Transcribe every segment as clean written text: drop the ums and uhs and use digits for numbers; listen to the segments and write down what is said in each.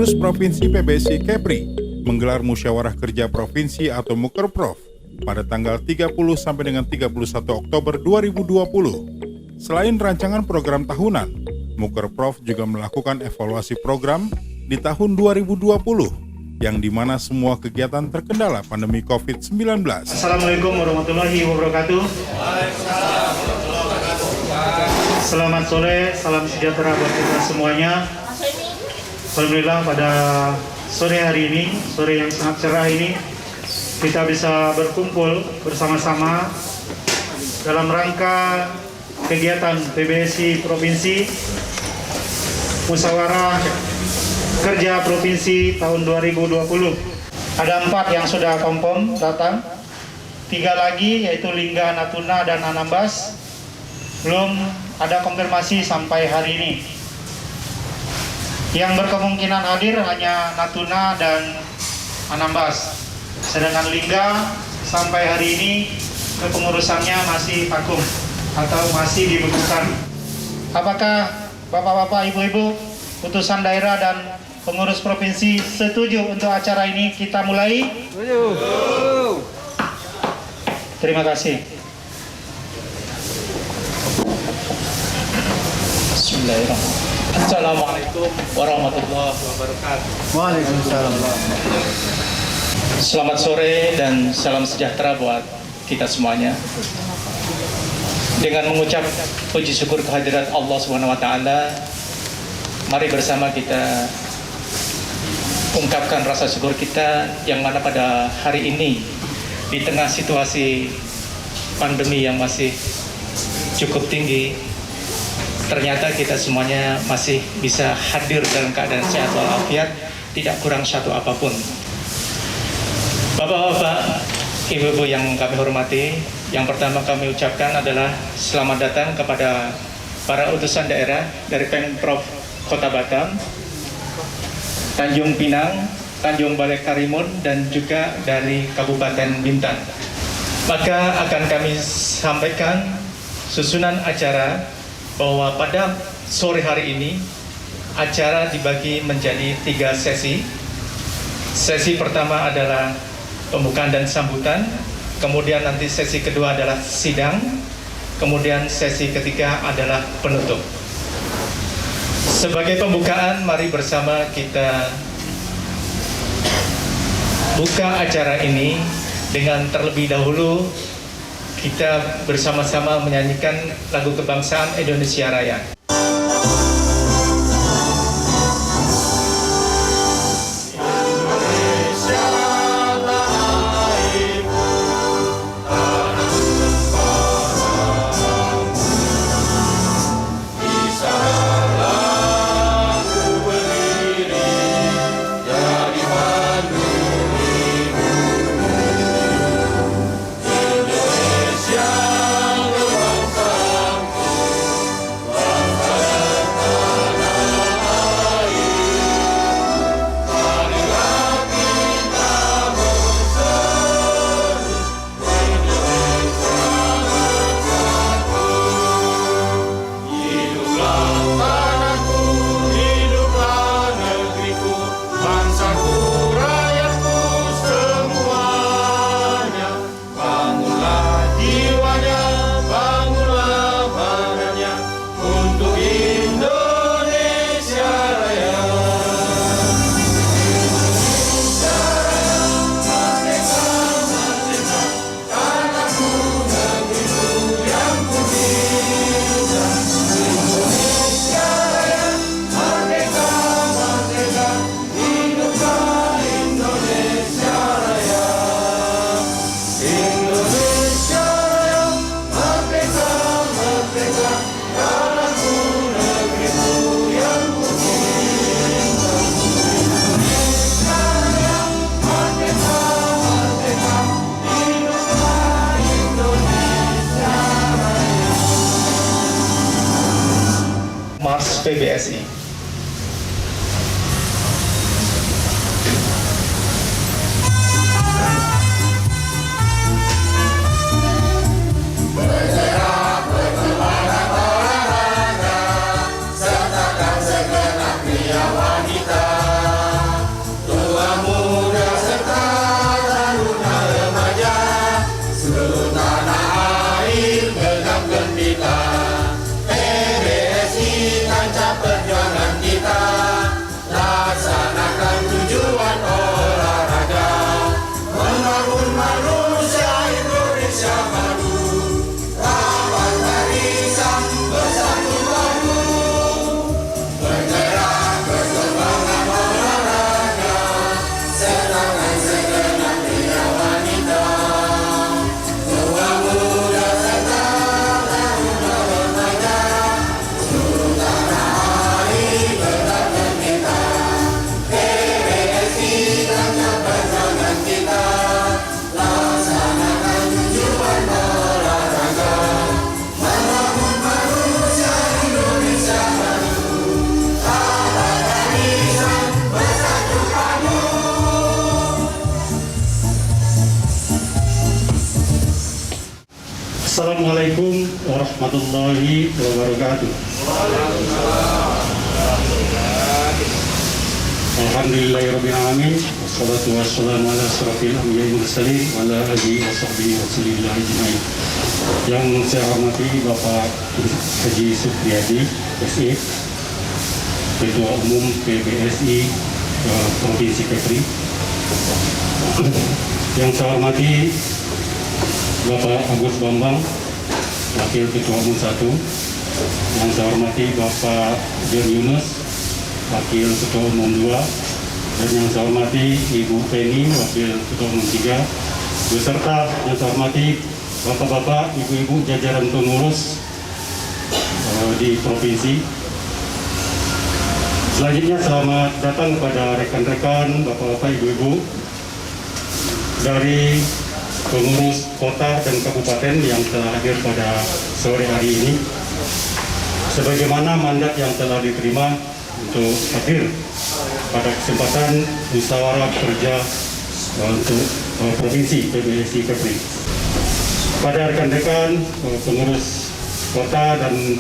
Pengurus Provinsi PBSI Kepri menggelar Musyawarah Kerja Provinsi atau Mukerprov pada tanggal 30 sampai dengan 31 Oktober 2020. Selain rancangan program tahunan, Mukerprov juga melakukan evaluasi program di tahun 2020 yang dimana semua kegiatan terkendala pandemi COVID-19. Assalamualaikum warahmatullahi wabarakatuh. Selamat sore, salam sejahtera buat kita semuanya. Alhamdulillah pada sore hari ini, sore yang sangat cerah ini, kita bisa berkumpul bersama-sama dalam rangka kegiatan PBSI Provinsi, Musyawarah Kerja Provinsi tahun 2020. Ada 4 yang sudah confirm datang, 3 lagi yaitu Lingga, Natuna, dan Anambas belum ada konfirmasi sampai hari ini. Yang berkemungkinan hadir hanya Natuna dan Anambas. Sedangkan Lingga sampai hari ini kepengurusannya masih vakum atau masih dibekukan. Apakah Bapak-bapak, Ibu-ibu, utusan daerah dan pengurus provinsi setuju untuk acara ini kita mulai? Setuju. Terima kasih. Bismillahirrahmanirrahim. Assalamualaikum warahmatullahi wabarakatuh. Waalaikumsalam. Selamat sore dan salam sejahtera buat kita semuanya. Dengan mengucap puji syukur kehadirat Allah Subhanahu wa taala, mari bersama kita ungkapkan rasa syukur kita yang mana pada hari ini di tengah situasi pandemi yang masih cukup tinggi, ternyata kita semuanya masih bisa hadir dalam keadaan sehat walafiat, tidak kurang satu apapun. Bapak-bapak, ibu-ibu yang kami hormati, yang pertama kami ucapkan adalah selamat datang kepada para utusan daerah dari Pemprov Kota Batam, Tanjung Pinang, Tanjung Balai Karimun, dan juga dari Kabupaten Bintan. Maka akan kami sampaikan susunan acara bahwa pada sore hari ini acara dibagi menjadi 3 sesi. Sesi pertama adalah pembukaan dan sambutan, kemudian nanti sesi kedua adalah sidang, kemudian sesi ketiga adalah penutup. Sebagai pembukaan, mari bersama kita buka acara ini dengan terlebih dahulu kita bersama-sama menyanyikan lagu kebangsaan Indonesia Raya. Mars PBSI. Sertakan segenap pria wanita Assalamualaikum warahmatullahi wabarakatuh. Alhamdulillahirabbil alamin. Wassalatu wassalamu ala asyrafil anbiya'i wal mursalin wa ala alihi wa sahbihi wasallam ajmain. Yang saya hormati Bapak Haji Supriyadi, SE, Ketua Umum PBSI Provinsi Kepri. Yang saya hormati Bapak Agus Bambang, Wakil Ketua Umum 1. Yang saya hormati Bapak John Yunus, Wakil Ketua Umum 2. Dan yang saya hormati Ibu Penny, Wakil Ketua Umum 3. Beserta yang saya hormati Bapak-bapak, Ibu-ibu jajaran pengurus di Provinsi. Selanjutnya selamat datang kepada rekan-rekan, Bapak-bapak, Ibu-ibu dari pengurus kota dan kabupaten yang telah hadir pada sore hari ini, sebagaimana mandat yang telah diterima untuk hadir pada kesempatan musyawarah kerja untuk Provinsi PBSI Kepri. Pada rekan-rekan pengurus kota dan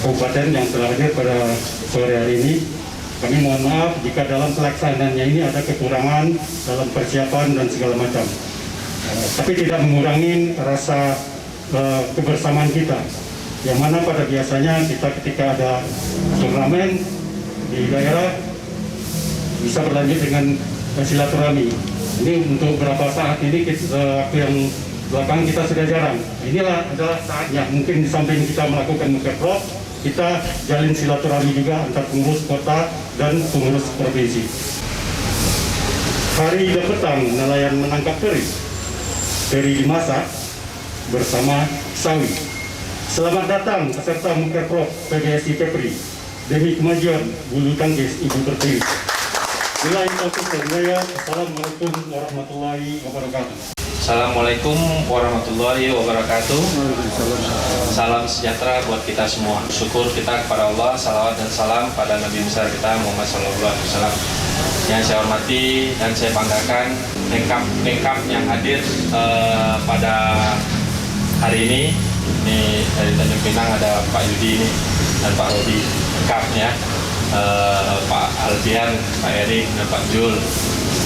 kabupaten yang telah hadir pada sore hari ini, kami mohon maaf jika dalam pelaksanaannya ini ada kekurangan dalam persiapan dan segala macam. Tapi tidak mengurangi rasa kebersamaan kita. Yang mana pada biasanya kita ketika ada turnamen di daerah bisa berlanjut dengan silaturahmi. Ini untuk beberapa saat ini waktu yang belakang kita sudah jarang. Inilah adalah saatnya. Mungkin di samping kita melakukan mukerprov, kita jalin silaturahmi juga antar pengurus kota dan pengurus provinsi. Hari dan petang nelayan menangkap teri dimasak bersama sawi. Selamat datang peserta mukerprov PBSI Kepri demi kemajuan bulu tangkis Ibu Pertiwi. Billahi taufiq wal hidayah. Assalamualaikum warahmatullahi wabarakatuh. Assalamualaikum warahmatullahi wabarakatuh. Salam sejahtera buat kita semua. Syukur kita kepada Allah, salawat dan salam pada Nabi besar kita Muhammad SAW. Yang saya hormati dan saya banggakan lengkap yang hadir pada hari ini. Ini dari Tanjung Pinang ada Pak Yudi ini dan Pak Rodi, lengkap ya. Pak Alfian, Pak Erik dan Pak Jul.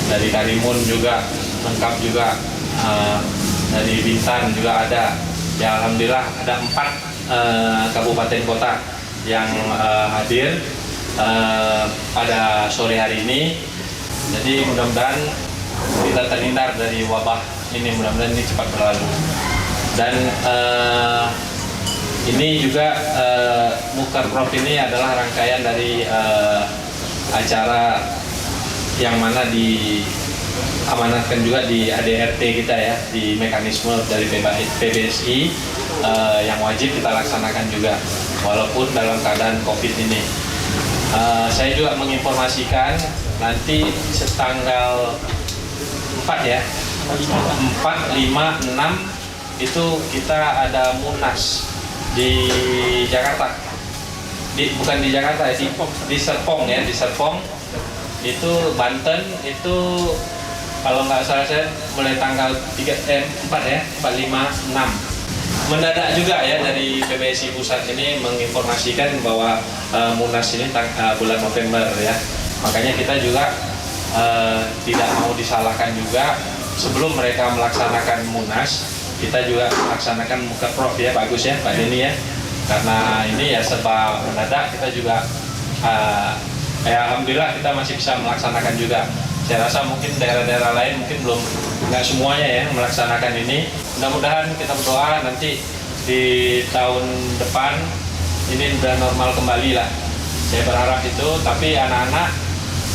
Dari Karimun juga lengkap juga. Dari Bintan juga ada. Ya alhamdulillah ada 4 kabupaten kota yang hadir pada sore hari ini. Jadi mudah-mudahan kita terhindar dari wabah ini, mudah-mudahan ini cepat berlalu. Dan ini juga mukerprov ini adalah rangkaian dari acara yang mana diamanatkan juga di ADRT kita ya, di mekanisme dari PBSI yang wajib kita laksanakan juga walaupun dalam keadaan COVID ini. Saya juga menginformasikan nanti setanggal 4 ya, 4, 5, 6 itu kita ada Munas di Jakarta. Bukan di Jakarta ya, di Serpong ya, di Serpong itu Banten itu kalau nggak salah saya mulai tanggal 4 ya, 4, 5, 6. Mendadak juga ya dari PBSI Pusat ini menginformasikan bahwa Munas ini bulan November ya. Makanya kita juga tidak mau disalahkan juga, sebelum mereka melaksanakan Munas, kita juga melaksanakan mukerprov ya, bagus ya Pak Denny ya. Karena ini ya serba mendadak, kita juga ya alhamdulillah kita masih bisa melaksanakan juga. Saya rasa mungkin daerah-daerah lain mungkin belum, nggak semuanya ya melaksanakan ini. Mudah-mudahan kita berdoa nanti di tahun depan ini udah normal kembali lah. Saya berharap itu, tapi anak-anak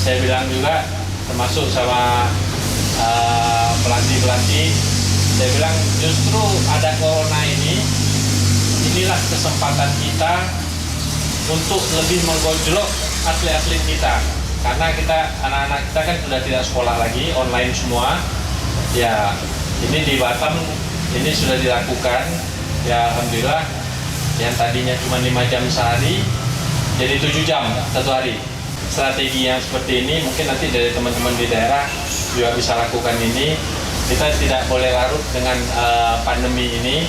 saya bilang juga termasuk sama pelatih-pelatih, saya bilang justru ada corona ini, inilah kesempatan kita untuk lebih menggojlok atlet-atlet kita. Karena anak-anak kita kan sudah tidak sekolah lagi, online semua. Ya, ini di Batam ini sudah dilakukan. Ya, alhamdulillah yang tadinya cuma 5 jam sehari jadi 7 jam satu hari. Strategi yang seperti ini mungkin nanti dari teman-teman di daerah juga bisa lakukan ini. Kita tidak boleh larut dengan pandemi ini.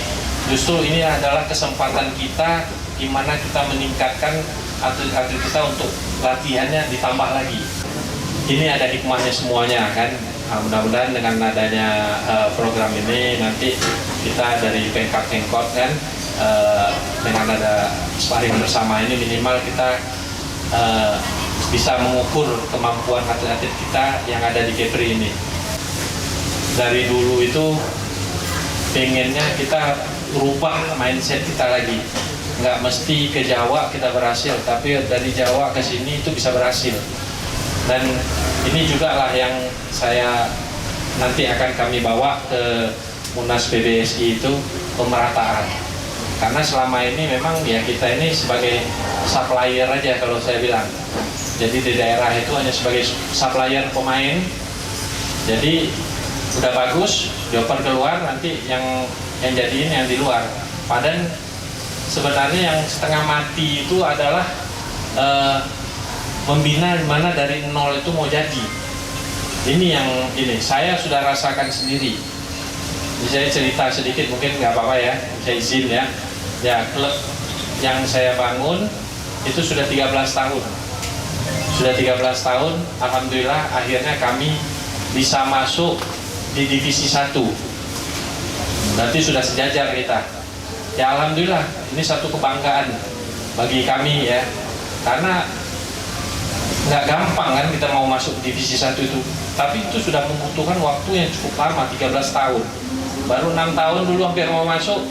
Justru ini adalah kesempatan kita di mana kita meningkatkan atlet-atlet kita untuk latihannya ditambah lagi. Ini ada hikmahnya semuanya kan. Mudah-mudahan dengan adanya program ini nanti kita dari Pemkot kan dengan ada sparring bersama ini minimal kita bisa mengukur kemampuan atlet-atlet kita yang ada di Kepri ini. Dari dulu itu pengennya kita rubah mindset kita lagi. Nggak mesti ke Jawa kita berhasil, tapi dari Jawa ke sini itu bisa berhasil. Dan ini juga lah yang saya nanti akan kami bawa ke Munas PBSI itu, pemerataan. Karena selama ini memang ya kita ini sebagai supplier aja kalau saya bilang. Jadi di daerah itu hanya sebagai supplier pemain. Jadi udah bagus, dioper keluar, nanti yang jadiin yang di luar. Padahal sebenarnya yang setengah mati itu adalah membina dimana dari nol itu mau jadi. Ini yang saya sudah rasakan sendiri. Jadi saya cerita sedikit mungkin nggak apa-apa ya, saya izin ya. Ya, klub yang saya bangun itu sudah 13 tahun. Sudah 13 tahun, alhamdulillah akhirnya kami bisa masuk di divisi 1. Berarti sudah sejajar kita. Ya alhamdulillah, ini satu kebanggaan bagi kami ya. Karena nggak gampang kan kita mau masuk divisi 1 itu. Tapi itu sudah membutuhkan waktu yang cukup lama, 13 tahun. Baru 6 tahun dulu hampir mau masuk,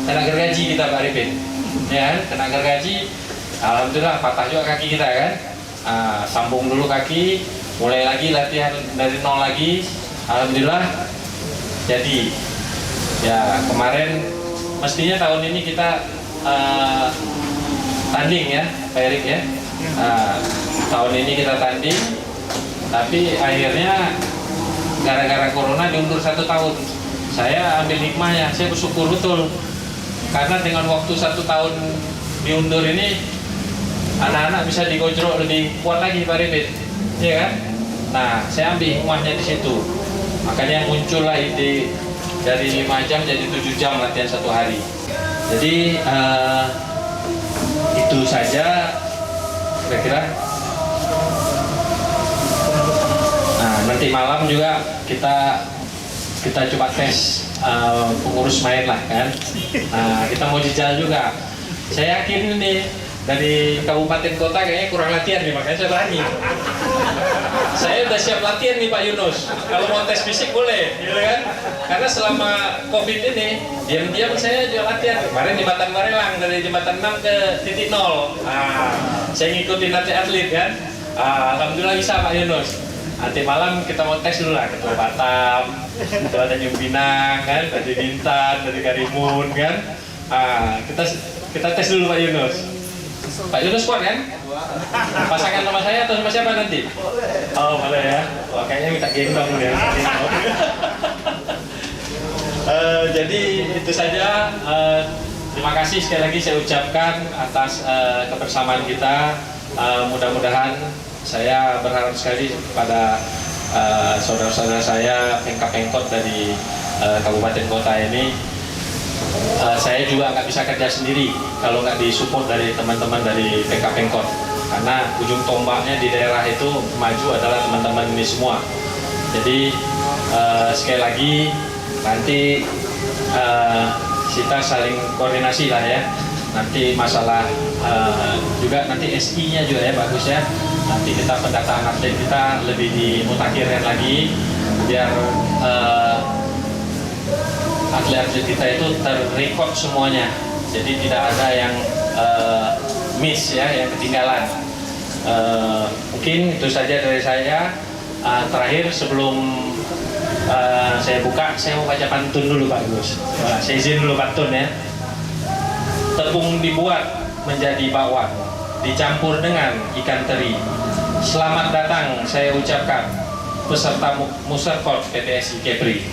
kena gergaji kita Pak Arifin. Ya, kena gergaji, alhamdulillah patah juga kaki kita kan. Sambung dulu kaki, mulai lagi latihan dari nol lagi. Alhamdulillah jadi. Ya kemarin mestinya tahun ini kita tanding ya Pak Erik ya. Tahun ini kita tanding, tapi akhirnya gara-gara corona diundur 1 tahun. Saya ambil hikmahnya, saya bersyukur betul karena dengan waktu 1 tahun diundur ini anak-anak bisa digojrok lebih kuat lagi Pak Rifin, ya kan? Nah, saya ambil hikmahnya di situ. Makanya muncullah ide dari 5 jam jadi 7 jam latihan 1 hari. Jadi itu saja kira-kira. Nah, nanti malam juga kita coba tes pengurus main lah kan. Nah, kita mau jejal juga. Saya yakin nih dari kabupaten kota kayaknya kurang latihan nih, makanya saya berani. Saya udah siap latihan nih Pak Yunus. Kalau mau tes fisik boleh, gitu kan? Karena selama COVID ini diam-diam saya juga latihan. Kemarin jembatan Barelang dari jembatan 6 ke titik 0. Saya ngikutin atlet kan. Alhamdulillah bisa Pak Yunus. Nanti malam kita mau tes dulu lah, ketua Batam, ketua Tanjung Pinang kan, dari Bintan, dari Karimun kan. Kita tes dulu Pak Yunus. Pak Yunus kuat kan? Pasangan sama saya atau sama siapa nanti? Oh boleh ya. Wah, kayaknya minta gendong ya. Jadi itu saja. Terima kasih sekali lagi saya ucapkan atas kebersamaan kita. Mudah-mudahan saya berharap sekali kepada saudara-saudara saya Pemkot dari kabupaten kota ini. Saya juga nggak bisa kerja sendiri kalau nggak disupport dari teman-teman dari Pemkot, karena ujung tombaknya di daerah itu maju adalah teman-teman ini semua. Jadi sekali lagi nanti kita saling koordinasi lah ya. Nanti masalah juga nanti SI-nya juga ya bagus ya. Nanti kita pendataan atlet kita lebih dimutakhirkan lagi biar atlet-atlet kita itu terrecord semuanya. Jadi tidak ada yang miss ya, yang ketinggalan. Mungkin itu saja dari saya. Terakhir sebelum saya buka, saya mau baca pantun dulu Pak Gus. Saya izin dulu pantun ya. Tepung dibuat menjadi bakwan, dicampur dengan ikan teri. Selamat datang saya ucapkan peserta Muserkot PTSI Kepri.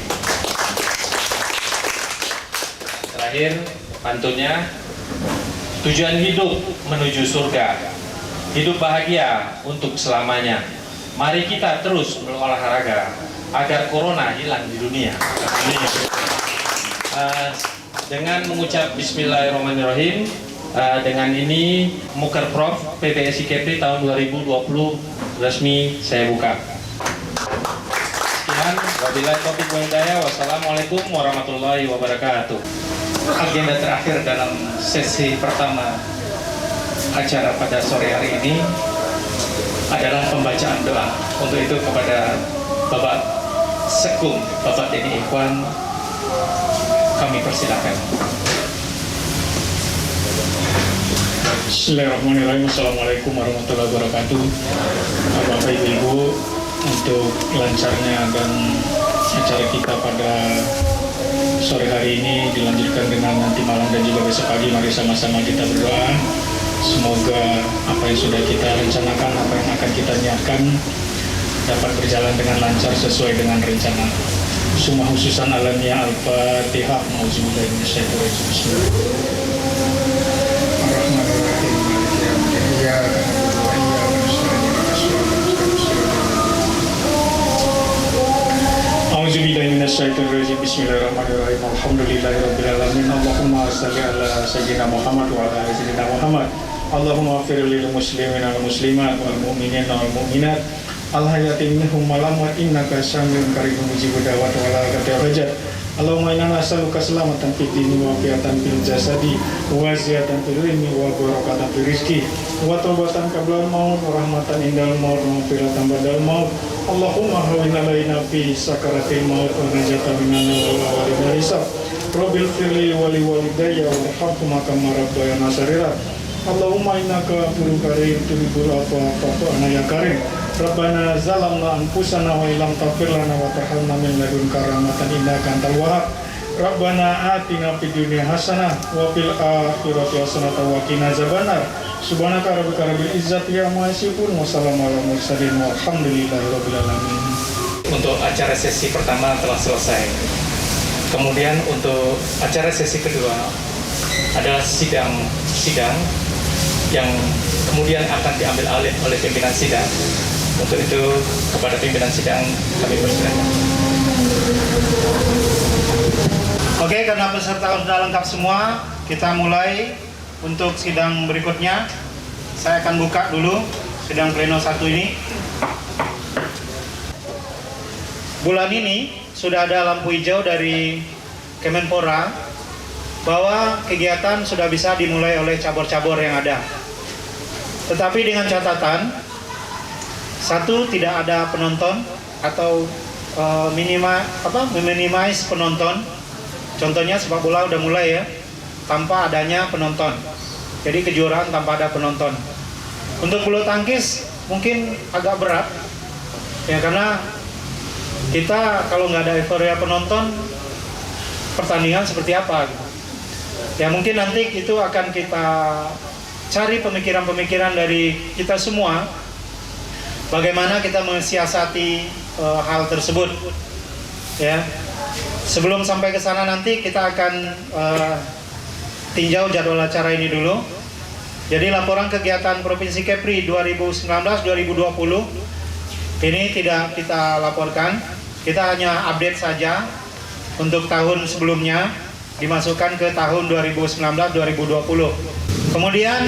Terakhir pantunnya, tujuan hidup menuju surga, hidup bahagia untuk selamanya. Mari kita terus berolahraga agar corona hilang di dunia. Dengan mengucap Bismillahirrahmanirrahim, dengan ini Mukerprof PPSI Kepri tahun 2020 resmi saya buka. Sekian, wabillahi taufiq wal hidayah. Wassalamualaikum warahmatullahi wabarakatuh. Agenda terakhir dalam sesi pertama acara pada sore hari ini adalah pembacaan doa. Untuk itu kepada Bapak Sekum, Bapak Denny Ikhwan, kami persilakan. Bismillahirrahmanirrahim. Assalamualaikum warahmatullahi wabarakatuh. Bapak Ibu, untuk lancarnya dan acara kita pada sore hari ini dilanjutkan dengan nanti malam dan juga besok pagi, mari sama-sama kita berdoa. Semoga apa yang sudah kita rencanakan, apa yang akan kita niatkan dapat berjalan dengan lancar sesuai dengan rencana. Summa khususan alamnya Al-Fatihah. Mauzubillahi minasyaitonir rajim. Bismillahirrahmanirrahim. Iyyaka na'budu wa iyyaka nasta'in. A'udzubillahi minasyaitonir rajim. Bismillahirrahmanirrahim. Alhamdulillahirabbil alamin. Allahumma shalli ala sayyidina Muhammad wa ala ali sayyidina Muhammad. Allahumma ighfir lil muslimin wal muslimat wal mu'minin wal mu'minat al hayati minhum malamat innaka samiun qaribun mujibud da'wat wa la hajat. Allahumma inna nas'aluka salamatan fid dini wa afiatan fil jasadi wa ziyadatan fil ilmi wa barakatan fil rizqi wa taubatan qabla al-maut wa rahmatan indal maut wa maghfiratan ba'dal maut. Allahumma hawwin alaina fi sakaratil maut wa najatan minan nar wa walidil hisab. Rabbil firli wa li walidayya warhamhuma kama rabbayana saghira. Allahumma innaka ghafurun karim tuhibbul afwa fa'fu anna ya karim. Rabbana zalamna anfusana wa illam taghfir lana wa tarhamna min ladunka rahmatan innaka antal wahhab. Rabbana atina fid dunya hasanah wa fil akhirati hasanah wa qina azabannar. Subhanaka rabbika rabbil izzati amma yasifun wa salamun alal mursalin walhamdulillahi rabbil alamin. Untuk acara sesi pertama telah selesai. Kemudian untuk acara sesi kedua adalah sidang yang kemudian akan diambil alih oleh pimpinan sidang. Untuk itu kepada pimpinan sidang kami persilakan. Oke, karena peserta sudah lengkap semua, kita mulai untuk sidang berikutnya. Saya akan buka dulu sidang pleno 1 ini. Bulan ini sudah ada lampu hijau dari Kemenpora bahwa kegiatan sudah bisa dimulai oleh cabur-cabur yang ada. Tetapi dengan catatan, satu, tidak ada penonton atau minimize penonton. Contohnya sepak bola udah mulai ya, tanpa adanya penonton. Jadi kejuaraan tanpa ada penonton. Untuk bulu tangkis mungkin agak berat, ya karena kita kalau nggak ada euforia penonton, pertandingan seperti apa? Ya mungkin nanti itu akan kita cari pemikiran-pemikiran dari kita semua. Bagaimana kita mensiasati hal tersebut, ya. Sebelum sampai ke sana nanti kita akan tinjau jadwal acara ini dulu. Jadi laporan kegiatan Provinsi Kepri 2019-2020 ini tidak kita laporkan, kita hanya update saja untuk tahun sebelumnya dimasukkan ke tahun 2019-2020. Kemudian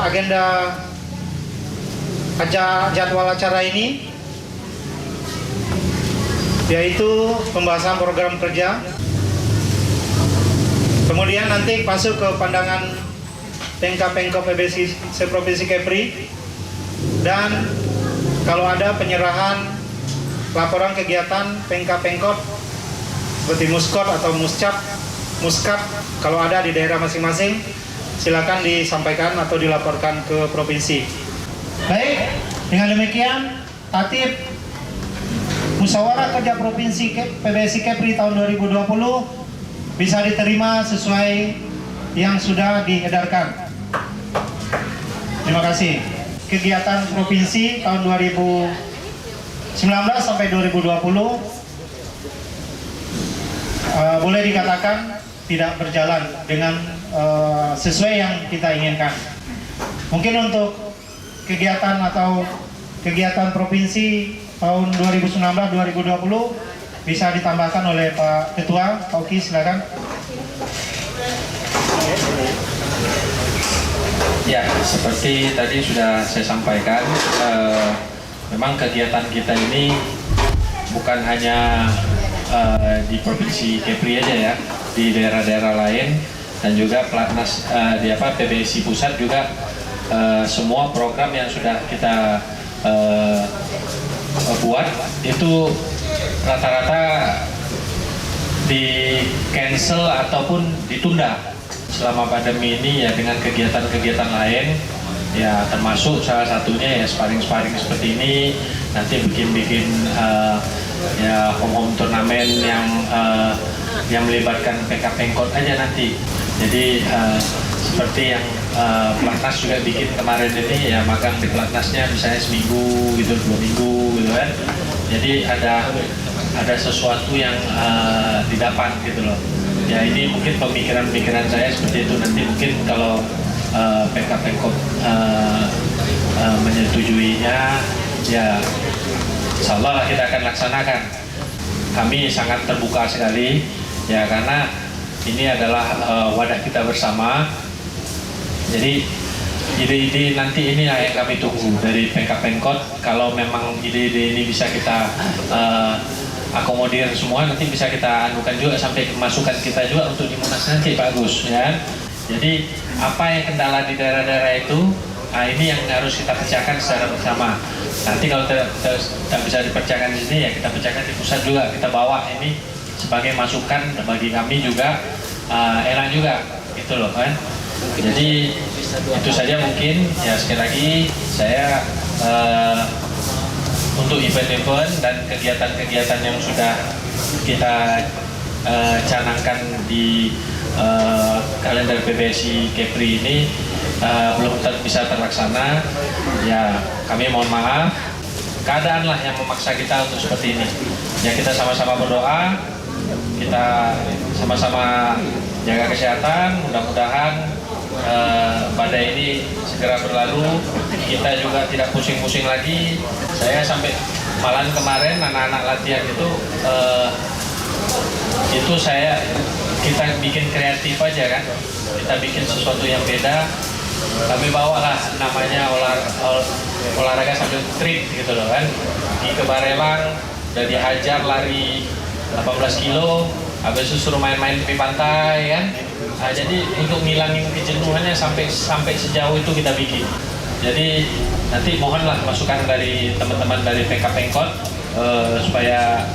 agenda jadwal acara ini yaitu pembahasan program kerja, kemudian nanti masuk ke pandangan Pemkab PBSI Provinsi Kepri, Dan kalau ada penyerahan laporan kegiatan Pengkap-Pengkot seperti Muskot atau Muskap kalau ada di daerah masing-masing, silakan disampaikan atau dilaporkan ke provinsi. Baik, dengan demikian tatib Musyawarah Kerja Provinsi PBSI Kepri tahun 2020 bisa diterima sesuai yang sudah diedarkan. Terima kasih. Kegiatan provinsi tahun 2019 sampai 2020 boleh dikatakan tidak berjalan dengan sesuai yang kita inginkan. Mungkin untuk kegiatan provinsi tahun 2019-2020 bisa ditambahkan oleh Pak Ketua. Pak Uki, silakan. Ya, seperti tadi sudah saya sampaikan, memang kegiatan kita ini bukan hanya di Provinsi Kepri aja ya, di daerah-daerah lain dan juga pelatnas di PBSI Pusat juga semua program yang sudah kita buat itu rata-rata di cancel ataupun ditunda selama pandemi ini ya, dengan kegiatan-kegiatan lain ya, termasuk salah satunya ya sparring-sparring seperti ini, nanti bikin ya home turnamen yang melibatkan Pengkap-Pengkot aja nanti. Jadi seperti yang pelatnas juga bikin kemarin ini ya, magang di pelatnasnya misalnya seminggu gitu, 2 minggu gitu kan. Jadi ada sesuatu yang didapat gitu loh. Ya ini mungkin pemikiran saya seperti itu. Nanti mungkin kalau Pengkap-Pengkot menyetujuinya ya insya Allah kita akan laksanakan. Kami sangat terbuka sekali ya, karena ini adalah wadah kita bersama. Jadi ide-ide nanti ini yang kami tunggu dari Pengkap-Pengkot. Kalau memang ide-ide ini bisa kita akomodir semua, nanti bisa kita anukan juga sampai masukan kita juga untuk di Munas nanti, Pak Agus ya. Jadi apa yang kendala di daerah-daerah itu, ini yang harus kita pecahkan secara bersama. Nanti kalau tidak bisa dipecahkan di sini ya kita pecahkan di pusat juga, kita bawa ini sebagai masukan bagi kami juga, enak juga gitu loh kan. Jadi itu saja mungkin ya, sekali lagi saya untuk event-event dan kegiatan-kegiatan yang sudah kita canangkan di kalender PBSI Kepri ini belum bisa terlaksana ya, kami mohon maaf. Keadaan lah yang memaksa kita untuk seperti ini ya. Kita sama-sama berdoa, kita sama-sama jaga kesehatan, mudah-mudahan badai ini segera berlalu, kita juga tidak pusing-pusing lagi. Saya sampai malam kemarin anak-anak latihan itu kita bikin kreatif aja kan, kita bikin sesuatu yang beda. Kami bawalah namanya olahraga sambil trip gitu loh kan, di ke Barelang udah dihajar lari 18 kilo, habis itu suruh main-main di pantai kan. Nah, jadi untuk ngilangin kejenuhannya sampai sejauh itu kita bikin. Jadi nanti mohonlah masukan dari teman-teman dari Pengkap-Pengkot supaya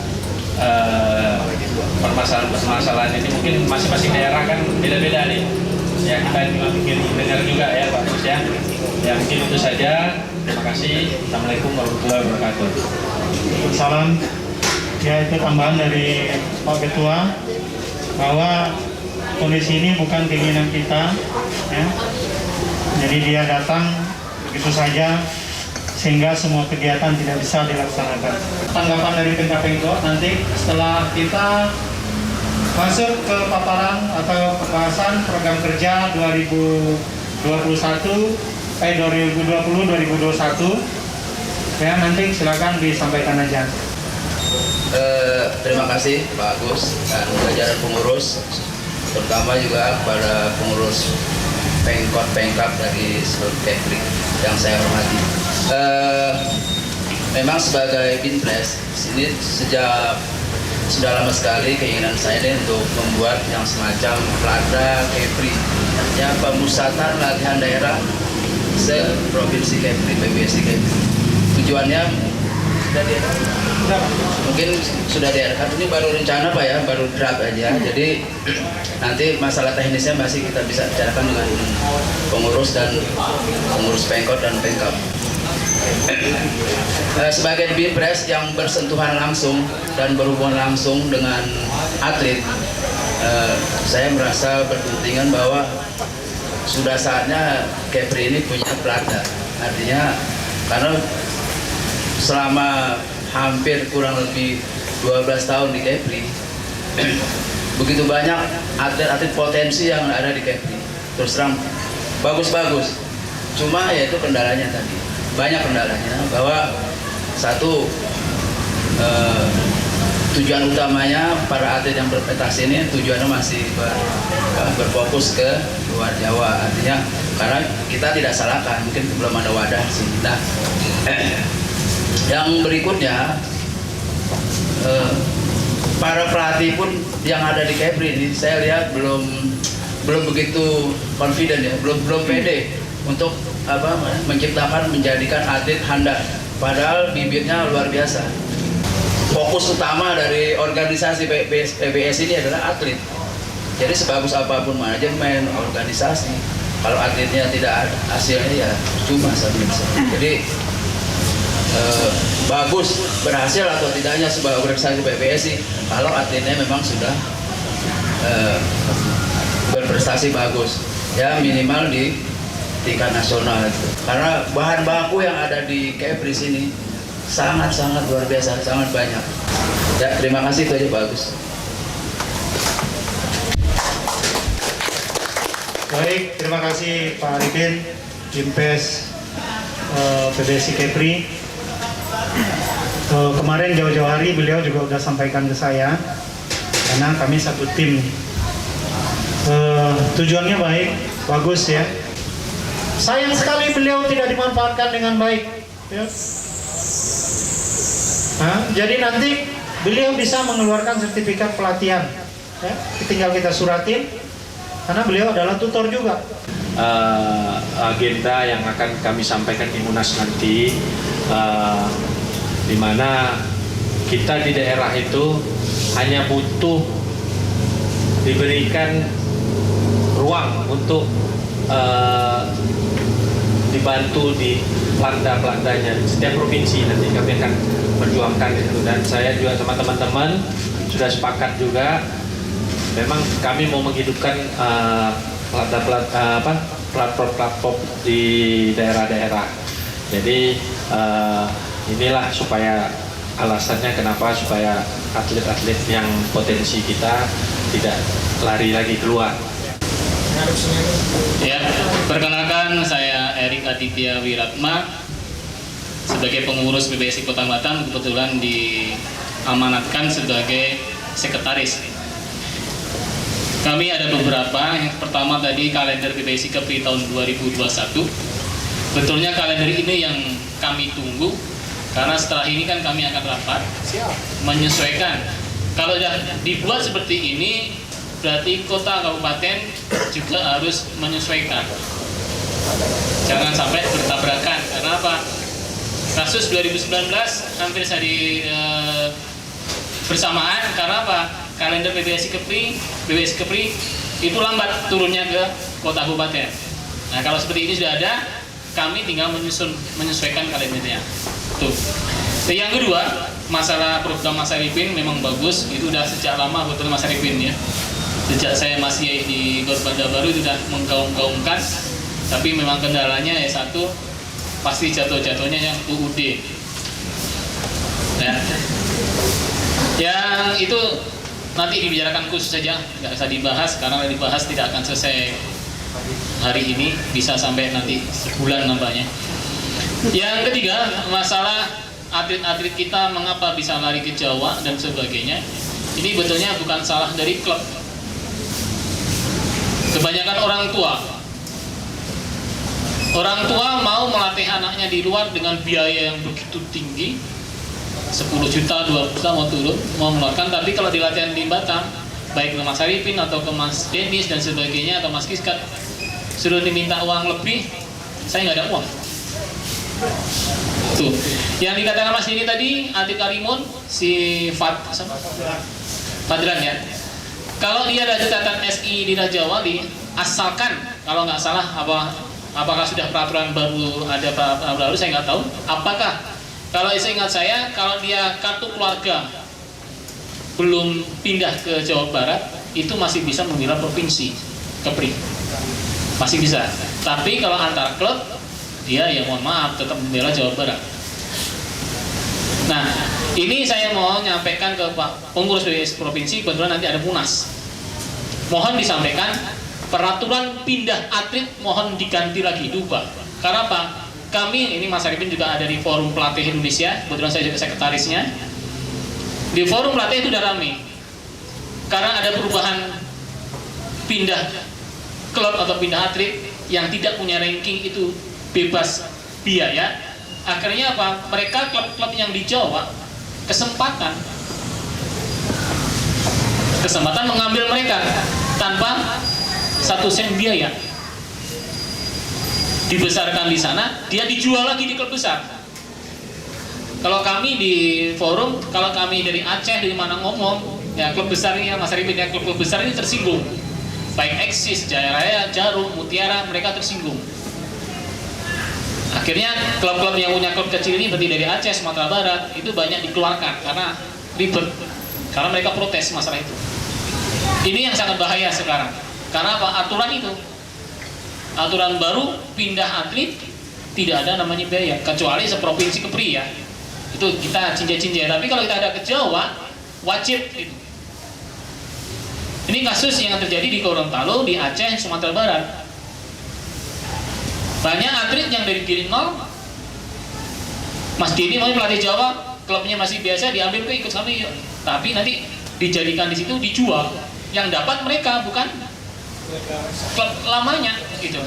permasalahan ini mungkin masing-masing daerah kan beda-beda nih. Ya kita ingin dengar juga ya Pak Gus ya. Ya mungkin itu saja. Terima kasih. Assalamualaikum warahmatullahi wabarakatuh. Salam. Ya, itu tambahan dari Pak Ketua bahwa kondisi ini bukan keinginan kita ya. Jadi dia datang begitu saja sehingga semua kegiatan tidak bisa dilaksanakan. Tanggapan dari Pengkap-Pengkot nanti setelah kita masuk ke paparan atau pembahasan program kerja 2020-2021 ya, nanti silakan disampaikan aja. Terima kasih Pak Agus dan jajaran pengurus, terutama juga kepada pengurus Pengkap dari seluruh Kepri yang saya hormati. Memang sebagai Binpres, ini sudah lama sekali keinginan saya ini untuk membuat yang semacam Plada Kepri, artinya pemusatan latihan daerah se-provinsi Kepri, PBSI Kepri. Tujuannya sudah mungkin sudah diadakan, ini baru rencana Pak ya, baru draft aja. Jadi nanti masalah teknisnya masih kita bisa bicarakan dengan pengurus Pengkot dan Pemkab. Sebagai BIPRES yang bersentuhan langsung dan berhubungan langsung dengan atlet, saya merasa berkepentingan bahwa sudah saatnya Kepri ini punya platda. Artinya karena selama hampir kurang lebih 12 tahun di Kepri, begitu banyak atlet-atlet potensi yang ada di Kepri. Terus terang bagus-bagus. Cuma ya itu kendalanya tadi. Banyak kendalanya bahwa satu, tujuan utamanya para atlet yang berprestasi ini tujuannya masih berfokus ke luar Jawa. Artinya karena kita tidak salahkan, mungkin belum ada wadah sih. Nah, yang berikutnya, para pelatih pun yang ada di Kepri ini saya lihat belum begitu confident ya, belum pede untuk menjadikan atlet handal. Padahal bibitnya luar biasa. Fokus utama dari organisasi PBS ini adalah atlet. Jadi sebagus apapun manajemen, organisasi, kalau atletnya tidak ada hasilnya ya cuma saja. Jadi bagus berhasil atau tidaknya sebuah organisasi PBSI kalau atletnya memang sudah berprestasi bagus, ya minimal di tingkat nasional itu. Karena bahan baku yang ada di Kepri sini sangat-sangat luar biasa, sangat banyak. Ya, terima kasih, itu aja bagus. Baik, terima kasih Pak Arifin, Jimpes PBSI Kepri. Kemarin jauh-jauh hari beliau juga sudah sampaikan ke saya, karena kami satu tim. Tujuannya baik, bagus ya. Sayang sekali beliau tidak dimanfaatkan dengan baik. Ya. Jadi nanti beliau bisa mengeluarkan sertifikat pelatihan. Ya. Tinggal kita suratin, karena beliau adalah tutor juga. Agenda yang akan kami sampaikan di Munas nanti, di mana kita di daerah itu hanya butuh diberikan ruang untuk dibantu di pelanda-pelandanya. Setiap provinsi nanti kami akan perjuangkan itu, dan saya juga sama teman-teman sudah sepakat juga. Memang kami mau menghidupkan platform di daerah-daerah. Jadi inilah supaya alasannya kenapa supaya atlet-atlet yang potensi kita tidak lari lagi keluar. Ya, perkenalkan saya Erik Aditya Wiratma sebagai pengurus PBSI Kota Batam, kebetulan diamanatkan sebagai sekretaris. Kami ada beberapa. Yang pertama tadi kalender PBSI Kepri tahun 2021. Betulnya kalender ini yang kami tunggu karena setelah ini kan kami akan rapat menyesuaikan. Kalau sudah dibuat seperti ini, berarti kota kabupaten juga harus menyesuaikan. Jangan sampai bertabrakan. Karena apa? Kasus 2019 hampir saja bersamaan. Karena apa? Kalender PBSI Kepri itu lambat turunnya ke kota kabupaten. Nah, kalau seperti ini sudah ada, kami tinggal menyesuaikan kalendernya. Tuh. Yang kedua, masalah program Mas Arifin memang bagus. Itu udah sejak lama betul Mas Arifin ya. Sejak saya masih di Gor Banda Baru itu sudah menggaung-gaungkan, tapi memang kendalanya ya satu, pasti jatuh-jatuhnya yang UUD. Ya. Yang itu nanti dibicarakan khusus saja, nggak usah dibahas karena dibahas tidak akan selesai hari ini, bisa sampai nanti sebulan nampaknya. Yang ketiga, masalah atlet-atlet kita mengapa bisa lari ke Jawa dan sebagainya. Ini betulnya bukan salah dari klub. Kebanyakan orang tua mau melatih anaknya di luar dengan biaya yang begitu tinggi, 10 juta, 20 juta mau turun, mau mengeluarkan. Tapi kalau di latihan di Batam, baik ke Mas Arifin atau ke Mas Denis dan sebagainya atau Mas Kiskat, suruh diminta uang lebih, saya nggak ada uang. Tuh, yang dikatakan Mas ini tadi, Atik Karimun, si Fadlan ya. Kalau dia ada catatan SI di Raja Wali, asalkan kalau nggak salah apakah sudah peraturan baru, ada peraturan baru saya nggak tahu. Apakah kalau seingat saya kalau dia kartu keluarga belum pindah ke Jawa Barat itu masih bisa membela provinsi Kepri, masih bisa. Tapi kalau antar klub dia ya mohon maaf tetap membela Jawa Barat. Nah, ini saya mau nyampaikan ke Pak Pengurus PBSI Provinsi, kebetulan nanti ada Munas. Mohon disampaikan peraturan pindah atlet mohon diganti lagi, diubah. Karena apa? Kami, ini Mas Arifin juga ada di Forum Pelatih Indonesia, kebetulan saya juga sekretarisnya. Di Forum Pelatih itu udah rame. Karena ada perubahan pindah klub atau pindah atlet yang tidak punya ranking itu bebas biaya. Akhirnya apa? Mereka klub-klub yang di Jawa kesempatan mengambil mereka tanpa 1 sen biaya. Dibesarkan di sana, dia dijual lagi di klub besar. Kalau kami di forum, kalau kami dari Aceh, dari mana ngomong, ya klub besar ini ya Mas Arifin, ya klub besar ini tersinggung. Baik Eksis, Jaya Raya, Jarum, Mutiara, mereka tersinggung. Akhirnya klub-klub yang punya klub kecil ini seperti dari Aceh, Sumatera Barat itu banyak dikeluarkan karena ribet, karena mereka protes masalah itu. Ini yang sangat bahaya sekarang. Karena apa? Aturan itu, aturan baru pindah atlet tidak ada namanya biaya kecuali seprovinsi Kepri ya. Itu kita cinja-cinja. Tapi kalau kita ada ke Jawa wajib itu. Ini kasus yang terjadi di Gorontalo, di Aceh, Sumatera Barat. Banyak atlet yang dari Giring 0, Mas Dini mau pelatih Jawa, klubnya masih biasa, diambil ke ikut kami, tapi nanti dijadikan di situ dijual, yang dapat mereka bukan klub lamanya gitu.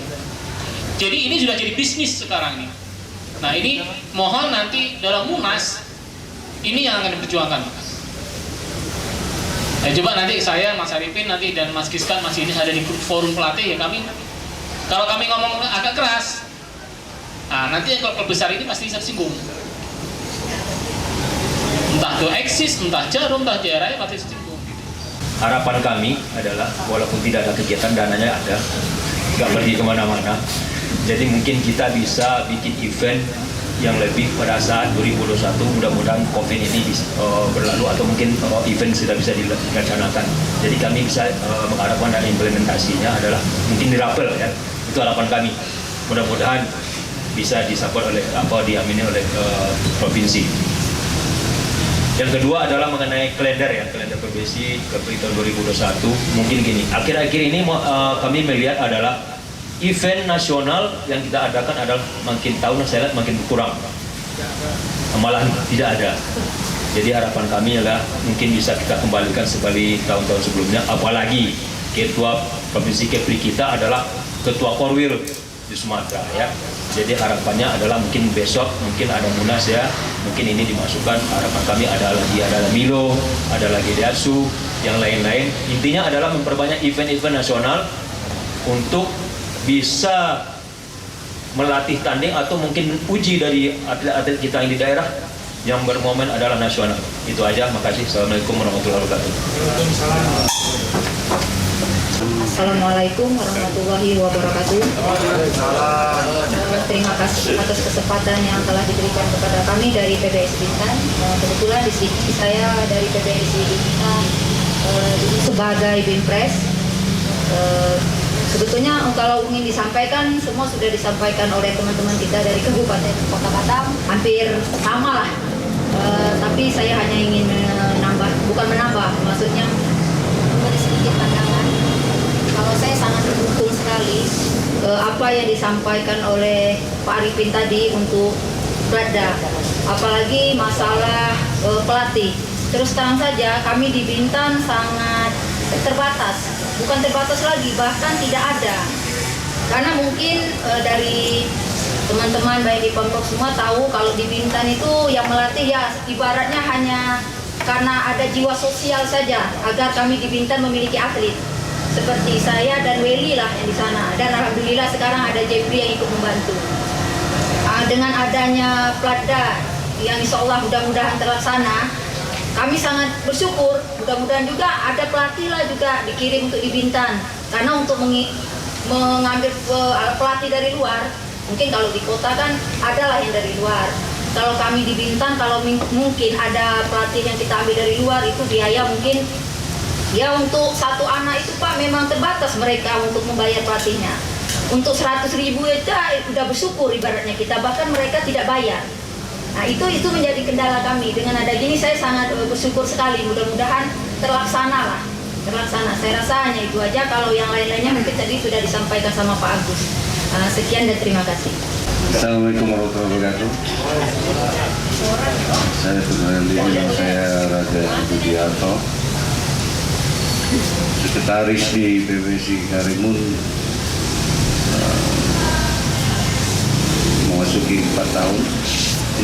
Jadi ini sudah jadi bisnis sekarang nih. Nah ini mohon nanti dalam Munas ini yang akan diperjuangkan. Ya, coba nanti saya, Mas Arifin nanti dan Mas Kiskan masih ini ada di forum pelatih ya kami. Kalau kami ngomong agak keras, nah nanti klub besar ini pasti tersinggung. Entah itu Eksis, entah Jarum, entah Jaya Raya pasti tersinggung. Harapan kami adalah walaupun tidak ada kegiatan, dananya ada, nggak pergi kemana-mana. Jadi mungkin kita bisa bikin event yang lebih pada saat 2021, mudah-mudahan COVID ini berlalu atau mungkin event sudah bisa dilaksanakan. Jadi kami bisa mengharapkan dan implementasinya adalah mungkin dirapel ya. Itu harapan kami. Mudah-mudahan bisa disupport oleh diamini oleh provinsi. Yang kedua adalah mengenai kalender ya, kalender PBSI Kepri tahun 2021. Mungkin gini, akhir-akhir ini kami melihat adalah event nasional yang kita adakan adalah makin tahun saya lihat makin berkurang, malah tidak ada. Jadi harapan kami adalah mungkin bisa kita kembalikan seperti tahun-tahun sebelumnya. Apalagi ketua provinsi Kepri kita adalah ketua Korwil di Sumatera ya. Jadi harapannya adalah mungkin besok mungkin ada Munas ya, mungkin ini dimasukkan. Harapan kami ada Milo, ada lagi Deatsu, yang lain-lain. Intinya adalah memperbanyak event-event nasional untuk bisa melatih tanding atau mungkin uji dari atlet-atlet kita yang di daerah yang bermomen adalah nasional. Itu aja, makasih. Assalamualaikum warahmatullahi wabarakatuh. Assalamualaikum warahmatullahi wabarakatuh. Terima kasih atas kesempatan yang telah diberikan kepada kami dari PBSI Bintan. Kebetulan di sini saya dari PBSI Bintan sebagai Binpres. Sebetulnya kalau ingin disampaikan semua sudah disampaikan oleh teman-teman kita dari Kabupaten Kota Batam, hampir sama lah. Tapi saya hanya ingin bukan menambah, maksudnya memberi sedikit pandangan. Kalau saya sangat mendukung sekali apa yang disampaikan oleh Pak Arifin tadi untuk Brada, apalagi masalah pelatih. Terus terang saja kami di Bintan sangat terbatas, bukan terbatas lagi, bahkan tidak ada. Karena mungkin dari teman-teman baik di Pemprov semua tahu kalau di Bintan itu yang melatih ya ibaratnya hanya karena ada jiwa sosial saja agar kami di Bintan memiliki atlet. seperti saya dan Welly lah yang di sana. Dan alhamdulillah sekarang ada Jeffrey yang ikut membantu. Dengan adanya Platda yang insya Allah mudah-mudahan terlaksana, kami sangat bersyukur. Mudah-mudahan juga ada pelatih lah juga dikirim untuk di Bintan. Karena untuk mengambil pelatih dari luar, mungkin kalau di kota kan adalah yang dari luar. Kalau kami di Bintan, kalau mungkin ada pelatih yang kita ambil dari luar, itu biaya mungkin ya untuk satu anak itu Pak memang terbatas mereka untuk membayar pelatihnya. Untuk 100.000 aja udah bersyukur ibaratnya kita, bahkan mereka tidak bayar. Nah itu menjadi kendala kami. Dengan ada gini saya sangat bersyukur sekali. Mudah-mudahan terlaksana lah, terlaksana. Saya rasa hanya itu aja. Kalau yang lain-lainnya mungkin tadi sudah disampaikan sama Pak Agus. Sekian dan terima kasih. Assalamualaikum warahmatullahi wabarakatuh. Saya perkenalkan diri, nama saya Raja Budiarto, sekretaris di PBSI Karimun, memasuki 4 tahun.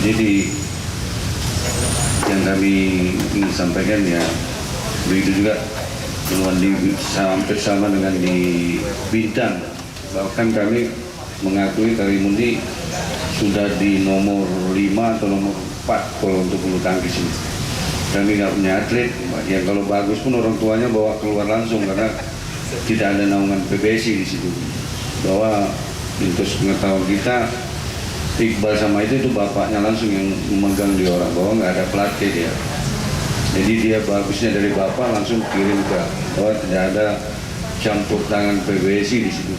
Jadi yang kami ingin sampaikan ya begitu juga dengan hampir sama dengan di Bintan. Bahkan kami mengakui Karimun ini sudah di nomor 5 atau nomor 4 kalau untuk bulu tangkis ini. Kami nggak punya atlet, yang kalau bagus pun orang tuanya bawa keluar langsung karena tidak ada naungan PBSI di situ. Bahwa untuk pengetahuan kita, Iqbal sama itu bapaknya langsung yang memegang di orang, bahwa nggak ada pelatih dia. Jadi dia bagusnya dari bapak langsung kirim ke, bahwa tidak ada campur tangan PBSI di situ.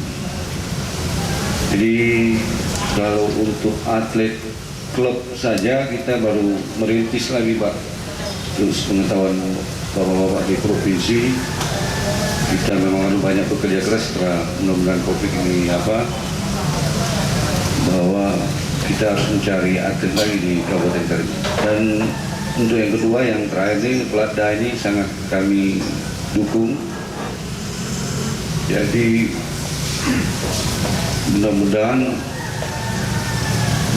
Jadi kalau untuk atlet klub saja kita baru merintis lagi Pak. Terus pengetahuan bapak-bapak di provinsi, kita memang harus banyak bekerja keras setelah mudah-mudahan COVID ini bahwa kita harus mencari atlet lagi di Kabupaten Karimun. Dan untuk yang kedua, yang terakhir ini Platda ini sangat kami dukung. Jadi mudah-mudahan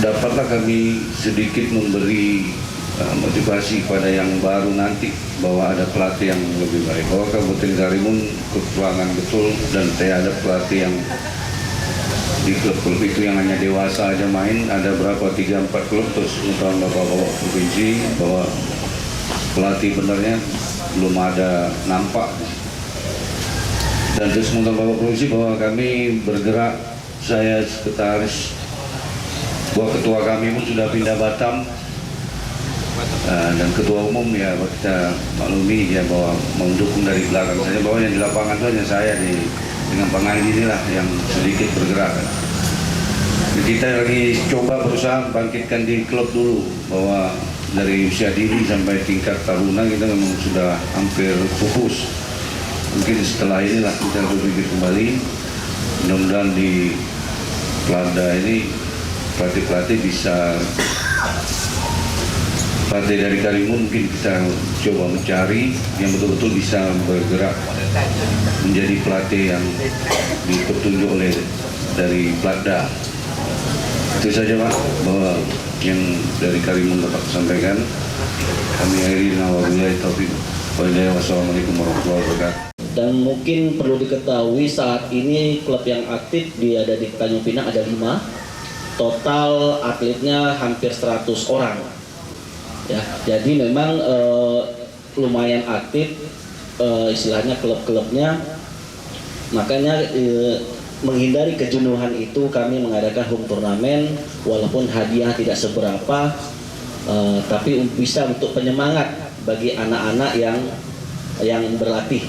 dapatlah kami sedikit memberi motivasi pada yang baru nanti bahwa ada pelatih yang lebih baik. Bahwa Kabupaten Karimun kekurangan betul dan saya ada pelatih yang di klub-klub itu yang hanya dewasa aja main, ada berapa 3-4 klub. Terus untuk bapak-bapak provinsi bahwa pelatih benernya belum ada nampak. Dan terus untuk bapak provinsi bahwa kami bergerak, saya sekretaris, bahwa ketua kami pun sudah pindah Batam, dan ketua umum ya kita maklumi ya bahwa mendukung dari belakang saja, bahwa yang di lapangan itu hanya saya dengan pengain inilah yang sedikit bergerak. Jadi kita lagi coba berusaha bangkitkan di klub dulu, bahwa dari usia dini sampai tingkat taruna kita memang sudah hampir pupus. Mungkin setelah inilah kita berpikir kembali, mudah-mudahan di Platda ini pelatih-pelatih bisa, pelatih dari Karimun mungkin kita coba mencari yang betul-betul bisa bergerak menjadi pelatih yang dipetunjuk oleh dari Platda. Itu saja Pak, bahwa yang dari Karimun dapat sampaikan. Kami akhiri dengan wabillahi taufiq. Wassalamualaikum warahmatullahi wabarakatuh. Dan mungkin perlu diketahui saat ini klub yang aktif ada di Tanjung Pinang ada 5. Total atletnya hampir 100 orang. Ya, jadi memang lumayan aktif istilahnya klub-klubnya. Makanya menghindari kejenuhan itu kami mengadakan home turnamen, walaupun hadiah tidak seberapa, tapi bisa untuk penyemangat bagi anak-anak yang berlatih.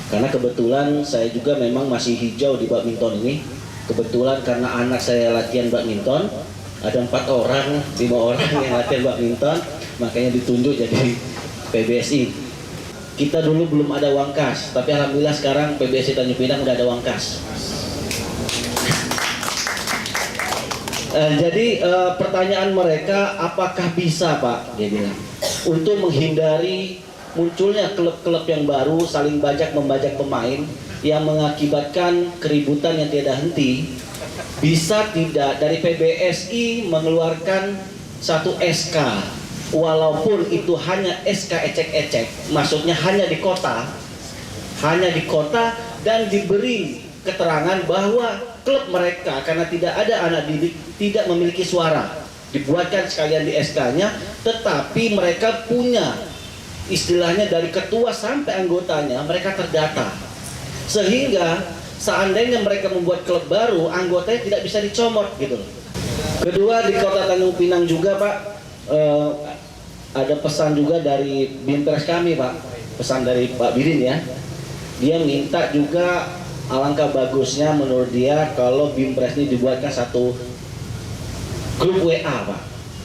Karena kebetulan saya juga memang masih hijau di badminton ini. Kebetulan karena anak saya latihan badminton, ada 4 orang, 5 orang yang latihan badminton, makanya ditunjuk jadi PBSI. Kita dulu belum ada uang kas, tapi alhamdulillah sekarang PBSI Tanjung Pinang udah ada uang kas. Jadi pertanyaan mereka, apakah bisa Pak, dia bilang, untuk menghindari munculnya klub-klub yang baru saling membajak pemain yang mengakibatkan keributan yang tiada henti, bisa tidak dari PBSI mengeluarkan satu SK, walaupun itu hanya SK ecek-ecek, maksudnya hanya di kota, hanya di kota, dan diberi keterangan bahwa klub mereka karena tidak ada anak didik tidak memiliki suara, dibuatkan sekalian di SK-nya, tetapi mereka punya istilahnya dari ketua sampai anggotanya mereka terdata, sehingga seandainya mereka membuat klub baru, anggotanya tidak bisa dicomot gitu. Kedua, di Kota Tanjung Pinang juga Pak, ada pesan juga dari Bimpres kami Pak, pesan dari Pak Bidin ya. Dia minta juga alangkah bagusnya menurut dia kalau Bimpres ini dibuatkan satu grup WA Pak.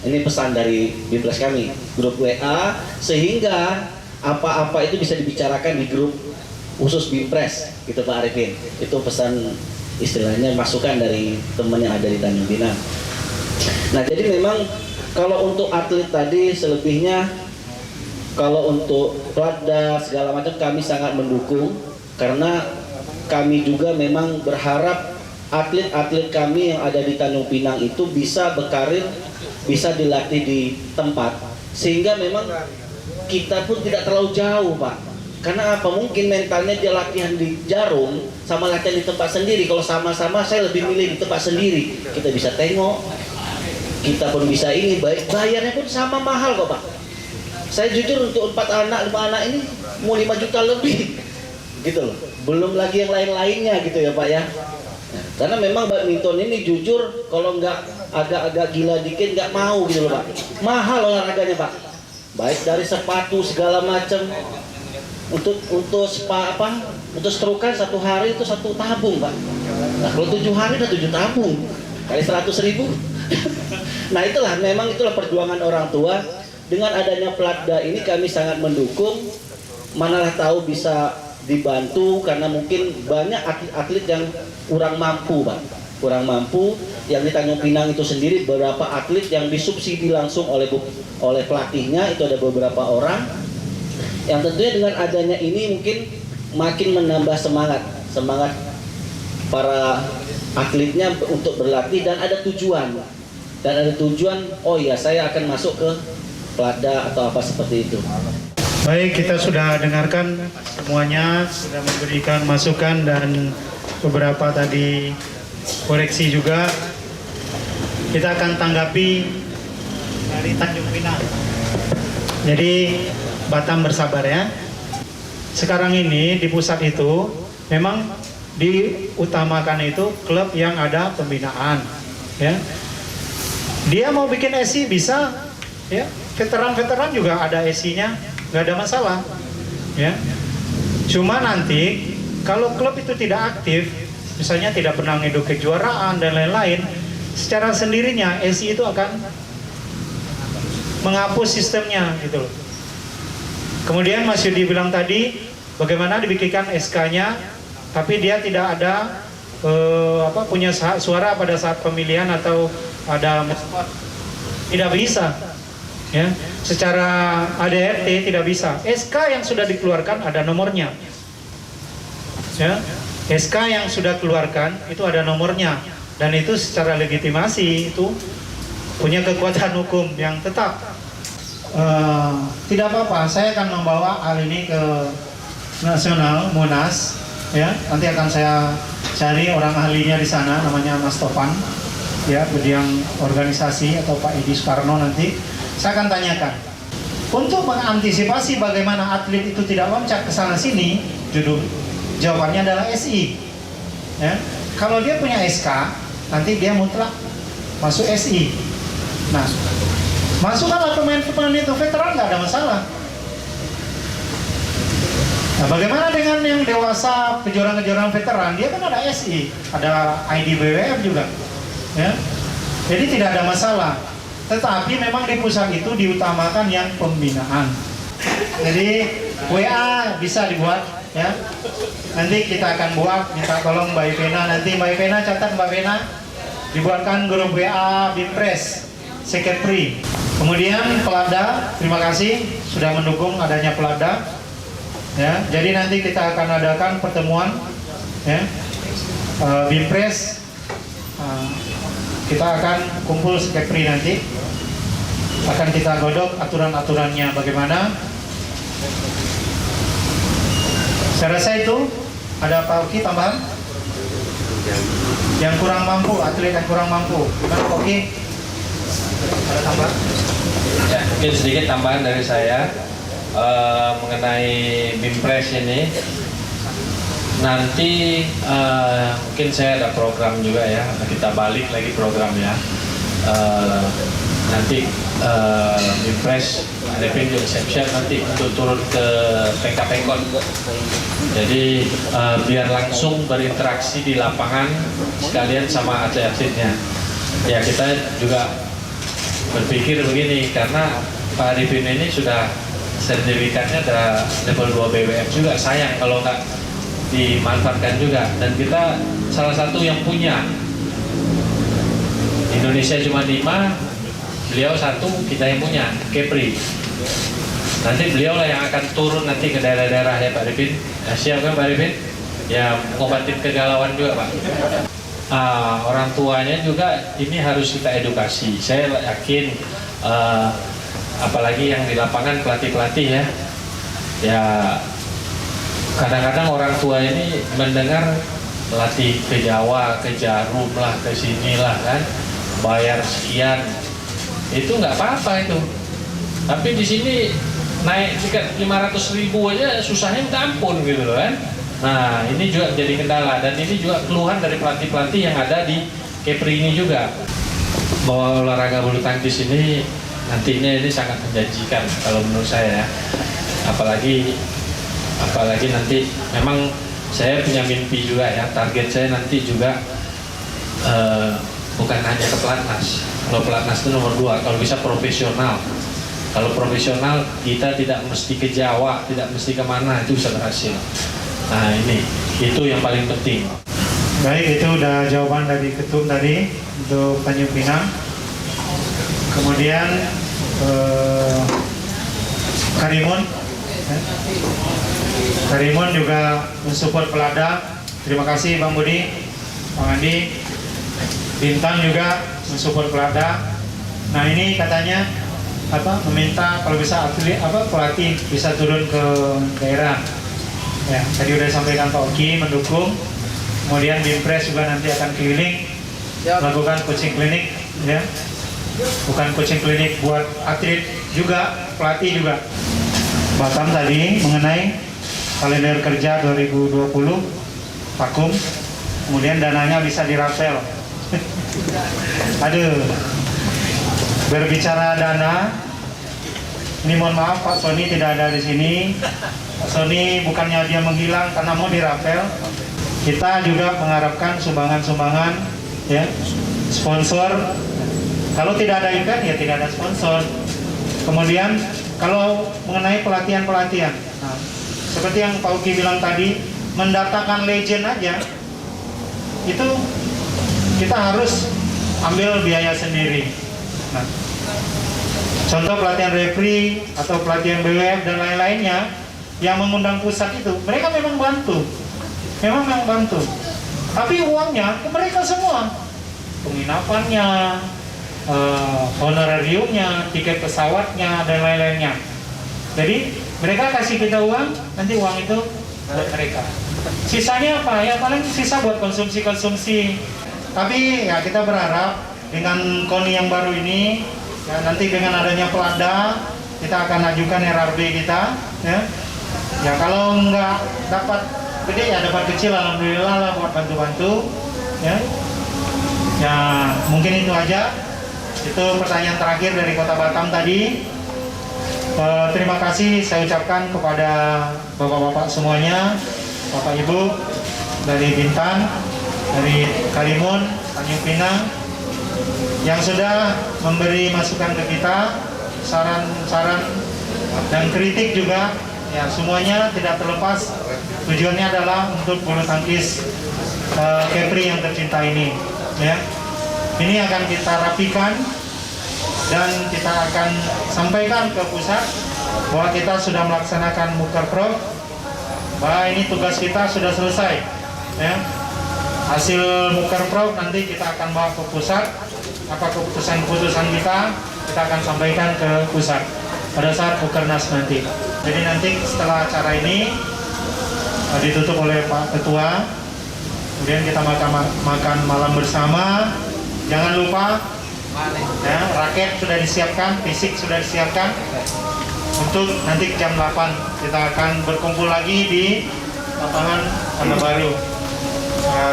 Ini pesan dari Bimpres kami, grup WA, sehingga apa-apa itu bisa dibicarakan di grup khusus Bimpres gitu Pak Arifin. Itu pesan istilahnya masukan dari teman yang ada di Tanjung Pinang. Nah jadi memang kalau untuk atlet tadi selebihnya, kalau untuk Platda segala macam kami sangat mendukung, karena kami juga memang berharap atlet-atlet kami yang ada di Tanjung Pinang itu bisa berkarir, bisa dilatih di tempat, sehingga memang kita pun tidak terlalu jauh Pak. Karena apa? Mungkin mentalnya dia latihan di Jarum sama latihan di tempat sendiri. Kalau sama-sama saya lebih milih di tempat sendiri. Kita bisa tengok, kita pun bisa ini, bayarnya pun sama mahal kok Pak. Saya jujur untuk 4 anak, 5 anak ini mau 5 juta lebih gitu loh. Belum lagi yang lain-lainnya gitu ya Pak ya. Karena memang badminton ini jujur kalau nggak agak-agak gila dikit nggak mau gitu loh Pak. Mahal olahraganya Pak. Baik dari sepatu segala macam. Untuk strokan 1 hari itu 1 tabung Pak. Nah kalau 7 hari udah 7 tabung kali 100.000. Nah itulah perjuangan orang tua. Dengan adanya Platda ini kami sangat mendukung. Manalah tahu bisa dibantu karena mungkin banyak atlet-atlet yang kurang mampu Pak. Kurang mampu. Yang di Tanjung Pinang itu sendiri beberapa atlet yang disubsidi langsung oleh pelatihnya, itu ada beberapa orang. Yang tentunya dengan adanya ini mungkin makin menambah semangat para atletnya untuk berlatih, dan ada tujuan. Oh ya saya akan masuk ke Platda atau apa seperti itu. Baik, kita sudah dengarkan semuanya, sudah memberikan masukan dan beberapa tadi koreksi juga. Kita akan tanggapi dari Tanjung Pinang. Jadi Batam bersabar ya. Sekarang ini di pusat itu memang diutamakan itu klub yang ada pembinaan ya. Dia mau bikin SI bisa ya. Veteran-veteran juga ada SI-nya, nggak ada masalah ya. Cuma nanti kalau klub itu tidak aktif, misalnya tidak pernah ngeduk kejuaraan dan lain-lain, secara sendirinya SI itu akan menghapus sistemnya gitu loh. Kemudian Mas Yudi bilang tadi bagaimana dibikinkan SK-nya, tapi dia tidak ada punya suara pada saat pemilihan atau ada maskot, tidak bisa. Ya, secara ADRT tidak bisa. SK yang sudah dikeluarkan ada nomornya. Ya, SK yang sudah keluarkan itu ada nomornya, dan itu secara legitimasi itu punya kekuatan hukum yang tetap. Tidak apa-apa, saya akan membawa hal ini ke nasional Munas ya. Nanti akan saya cari orang ahlinya di sana, namanya Mas Topan ya, bidang organisasi, atau Pak Edi Soekarno. Nanti saya akan tanyakan untuk mengantisipasi bagaimana atlet itu tidak loncat ke sana sini. Jawabannya adalah SI ya. Kalau dia punya SK, nanti dia mutlak masuk SI. Nah, masukkanlah pemain-pemain itu veteran, nggak ada masalah. Nah, bagaimana dengan yang dewasa, kejuaraan-kejuaraan veteran? Dia kan ada SI, ada ID BWF juga, ya. Jadi tidak ada masalah. Tetapi memang di pusat itu diutamakan yang pembinaan. Jadi WA bisa dibuat, ya. Nanti kita akan buat, minta tolong Mbak Ivena. Nanti Mbak Ivena catat, Mbak Ivena, dibuatkan grup WA Bimpres Sekepri. Kemudian Platda, terima kasih sudah mendukung adanya Platda. Ya, jadi nanti kita akan adakan pertemuan, ya, Bimpres. Kita akan kumpul Sekepri nanti. Akan kita godok aturan-aturannya bagaimana. Saya rasa itu. Ada Pak Oki tambahan? Yang kurang mampu, atlet yang kurang mampu. Gimana Pak Oki? Ada tambahan? Ya, mungkin sedikit tambahan dari saya mengenai BIMPRES ini. Nanti mungkin saya ada program juga ya, kita balik lagi programnya. Nanti BIMPRES ada juga siap-siap nanti untuk turun ke PK-PKON. Jadi biar langsung berinteraksi di lapangan sekalian sama atlet-atletnya. Ya kita juga berpikir begini, karena Pak Arifin ini sudah sertifikatnya ada level 2 BWF juga, sayang kalau nggak dimanfaatkan juga. Dan kita salah satu yang punya. Indonesia cuma 5, beliau 1, kita yang punya, Kepri. Nanti beliau lah yang akan turun nanti ke daerah-daerah ya Pak Arifin. Ya, siap kan Pak Arifin? Ya, ngobatin kegalauan juga Pak. Orang tuanya juga ini harus kita edukasi. Saya yakin, apalagi yang di lapangan pelatih-pelatih ya. Ya, kadang-kadang orang tua ini mendengar latih ke Jawa, ke Jarum lah, ke sini lah kan, bayar sekian. Itu nggak apa-apa itu. Tapi di sini naik tiket 500.000 aja susahnya minta ampun gitu loh kan. Nah ini juga menjadi kendala, dan ini juga keluhan dari pelatih-pelatih yang ada di Kepri ini juga, bahwa olahraga bulu tangkis ini nantinya ini sangat menjanjikan kalau menurut saya ya. Apalagi nanti memang saya punya mimpi juga ya, target saya nanti juga bukan hanya ke pelatnas. Kalau pelatnas itu nomor 2, kalau bisa profesional. Kalau profesional kita tidak mesti ke Jawa, tidak mesti kemana, itu bisa berhasil. Nah ini, itu yang paling penting. Baik, itu udah jawaban dari ketum tadi untuk Tanjung Pinang. Kemudian Karimun juga mensupport Pelada. Terima kasih Bang Budi, Bang Andi. Bintang juga mensupport Pelada. Nah ini katanya meminta kalau bisa pelatih bisa turun ke daerah. Ya, tadi udah disampaikan Pak Oki mendukung. Kemudian BIMPRES juga nanti akan keliling melakukan coaching klinik ya. Bukan coaching klinik buat atlet juga, pelatih juga. Batam tadi mengenai kalender kerja 2020 vakum. Kemudian dananya bisa dirapel. Aduh, berbicara dana, ini mohon maaf Pak Sony tidak ada di sini. Pak Sony bukannya dia menghilang karena mau dirapel. Kita juga mengharapkan sumbangan-sumbangan, ya, sponsor. Kalau tidak ada event ya tidak ada sponsor. Kemudian kalau mengenai pelatihan-pelatihan, nah, seperti yang Pak Uki bilang tadi, mendatangkan legend aja, itu kita harus ambil biaya sendiri. Nah, contoh pelatihan referee atau pelatihan BWF dan lain-lainnya yang mengundang pusat itu, mereka memang bantu, tapi uangnya ke mereka semua, penginapannya, honorariumnya, tiket pesawatnya dan lain-lainnya. Jadi mereka kasih kita uang, nanti uang itu buat mereka. Sisanya apa? Ya paling sisa buat konsumsi. Tapi ya kita berharap dengan KONI yang baru ini, ya, nanti dengan adanya Pelada, kita akan ajukan RRB kita, ya. Ya kalau nggak dapat gede ya dapat kecil, alhamdulillah lah buat bantu-bantu, ya. Ya mungkin itu aja. Itu pertanyaan terakhir dari Kota Batam tadi. Terima kasih saya ucapkan kepada bapak-bapak semuanya, bapak ibu dari Bintan, dari Karimun, Tanjung Pinang, yang sudah memberi masukan ke kita, saran-saran dan kritik juga. Ya semuanya tidak terlepas, tujuannya adalah untuk bulu tangkis Kepri yang tercinta ini. Ya, ini akan kita rapikan dan kita akan sampaikan ke pusat bahwa kita sudah melaksanakan Mukerprof, bahwa ini tugas kita sudah selesai. Ya. Hasil Mukerprof nanti kita akan bawa ke pusat, apa keputusan-keputusan kita akan sampaikan ke pusat pada saat Mukernas nanti. Jadi nanti setelah acara ini ditutup oleh Pak Ketua. Kemudian kita makan malam bersama. Jangan lupa ya, raket sudah disiapkan, fisik sudah disiapkan. Untuk nanti jam 8 kita akan berkumpul lagi di lapangan Tanda Baru.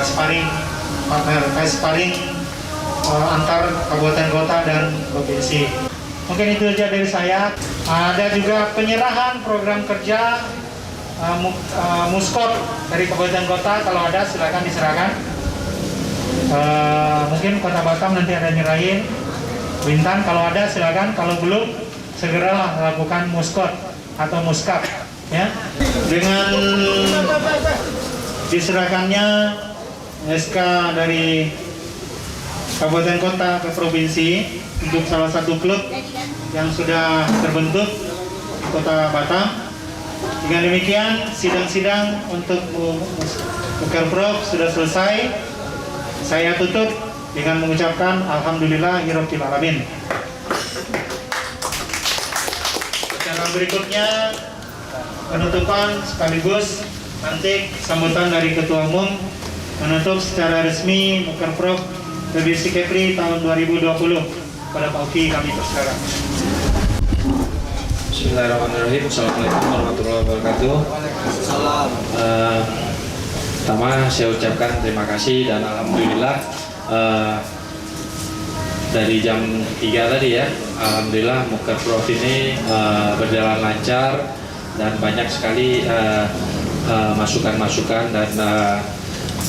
Sparring antar kabupaten kota dan provinsi. Mungkin itu saja dari saya. Ada juga penyerahan program kerja muskot dari kabupaten kota. Kalau ada silakan diserahkan. Mungkin Kota Batam nanti ada nyerahin. Bintan kalau ada silakan. Kalau belum segeralah lakukan muskot atau muskap. Ya. Dengan diserahkannya SK dari kabupaten kota ke provinsi untuk salah satu klub yang sudah terbentuk di Kota Batam. Dengan demikian sidang-sidang untuk Mukerprov sudah selesai. Saya tutup dengan mengucapkan Alhamdulillahirabbil alamin. Acara berikutnya penutupan sekaligus nanti sambutan dari Ketua Umum menutup secara resmi Mukerprov PBSI Kepri tahun 2020 pada pagi kami persilakan. Bismillahirrahmanirrahim. Assalamualaikum warahmatullahi wabarakatuh. Pertama saya ucapkan terima kasih dan alhamdulillah dari jam 3 tadi ya, alhamdulillah Mukerprov ini berjalan lancar dan banyak sekali masukan-masukan dan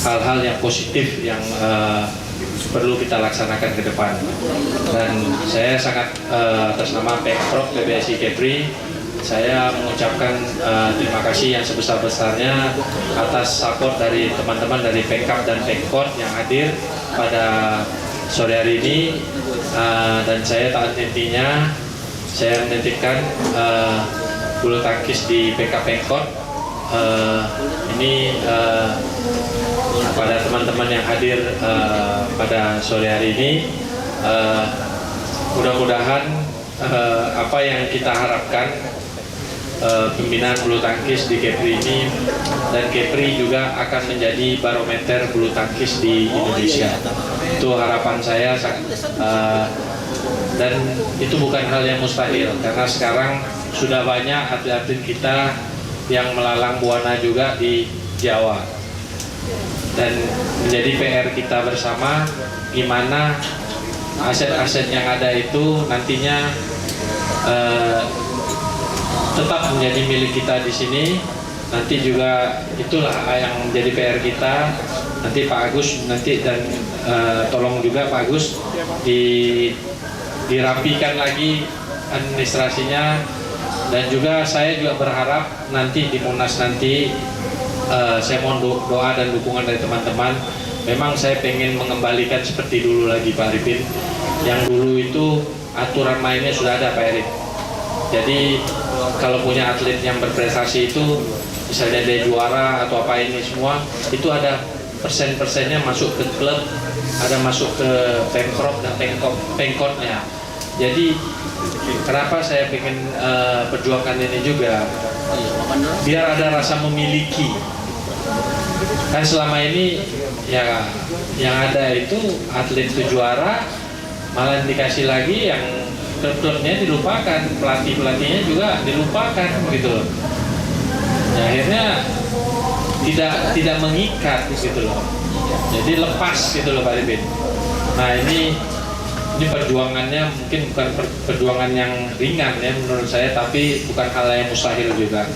hal-hal yang positif yang perlu kita laksanakan ke depan. Dan saya sangat atas nama Pemprov PBSI Kepri, saya mengucapkan terima kasih yang sebesar-besarnya atas support dari teman-teman dari Pemkab dan Pemkot yang hadir pada sore hari ini. Dan saya tak henti-hentinya saya menitipkan bulu tangkis di PK Pemkot ini pada teman-teman yang hadir pada sore hari ini. Mudah-mudahan apa yang kita harapkan pembinaan bulu tangkis di Kepri ini, dan Kepri juga akan menjadi barometer bulu tangkis di Indonesia. Itu harapan saya, dan itu bukan hal yang mustahil karena sekarang sudah banyak atlet-atlet kita yang melalang buana juga di Jawa. Dan menjadi PR kita bersama gimana aset-aset yang ada itu nantinya tetap menjadi milik kita di sini. Nanti juga itulah yang menjadi PR kita. Nanti Pak Agus nanti dan tolong juga Pak Agus dirapikan lagi administrasinya, dan juga saya juga berharap nanti di Munas nanti saya mohon doa dan dukungan dari teman-teman. Memang saya pengen mengembalikan seperti dulu lagi Pak Arifin. Yang dulu itu aturan mainnya sudah ada Pak Arif. Jadi kalau punya atlet yang berprestasi itu, misalnya dia juara atau apa ini semua, itu ada persen-persennya masuk ke klub, ada masuk ke Pemprov dan Pemkotnya. Jadi kenapa saya pengen perjuangkan ini juga, biar ada rasa memiliki. Kan selama ini ya yang ada itu atlet itu juara, malah dikasih lagi yang klub-klubnya dilupakan, pelatih-pelatihnya juga dilupakan gitu loh. Nah, akhirnya tidak mengikat gitu loh. Jadi lepas gitu loh Pak Ribin. Nah ini perjuangannya mungkin bukan perjuangan yang ringan ya menurut saya, tapi bukan hal yang mustahil juga.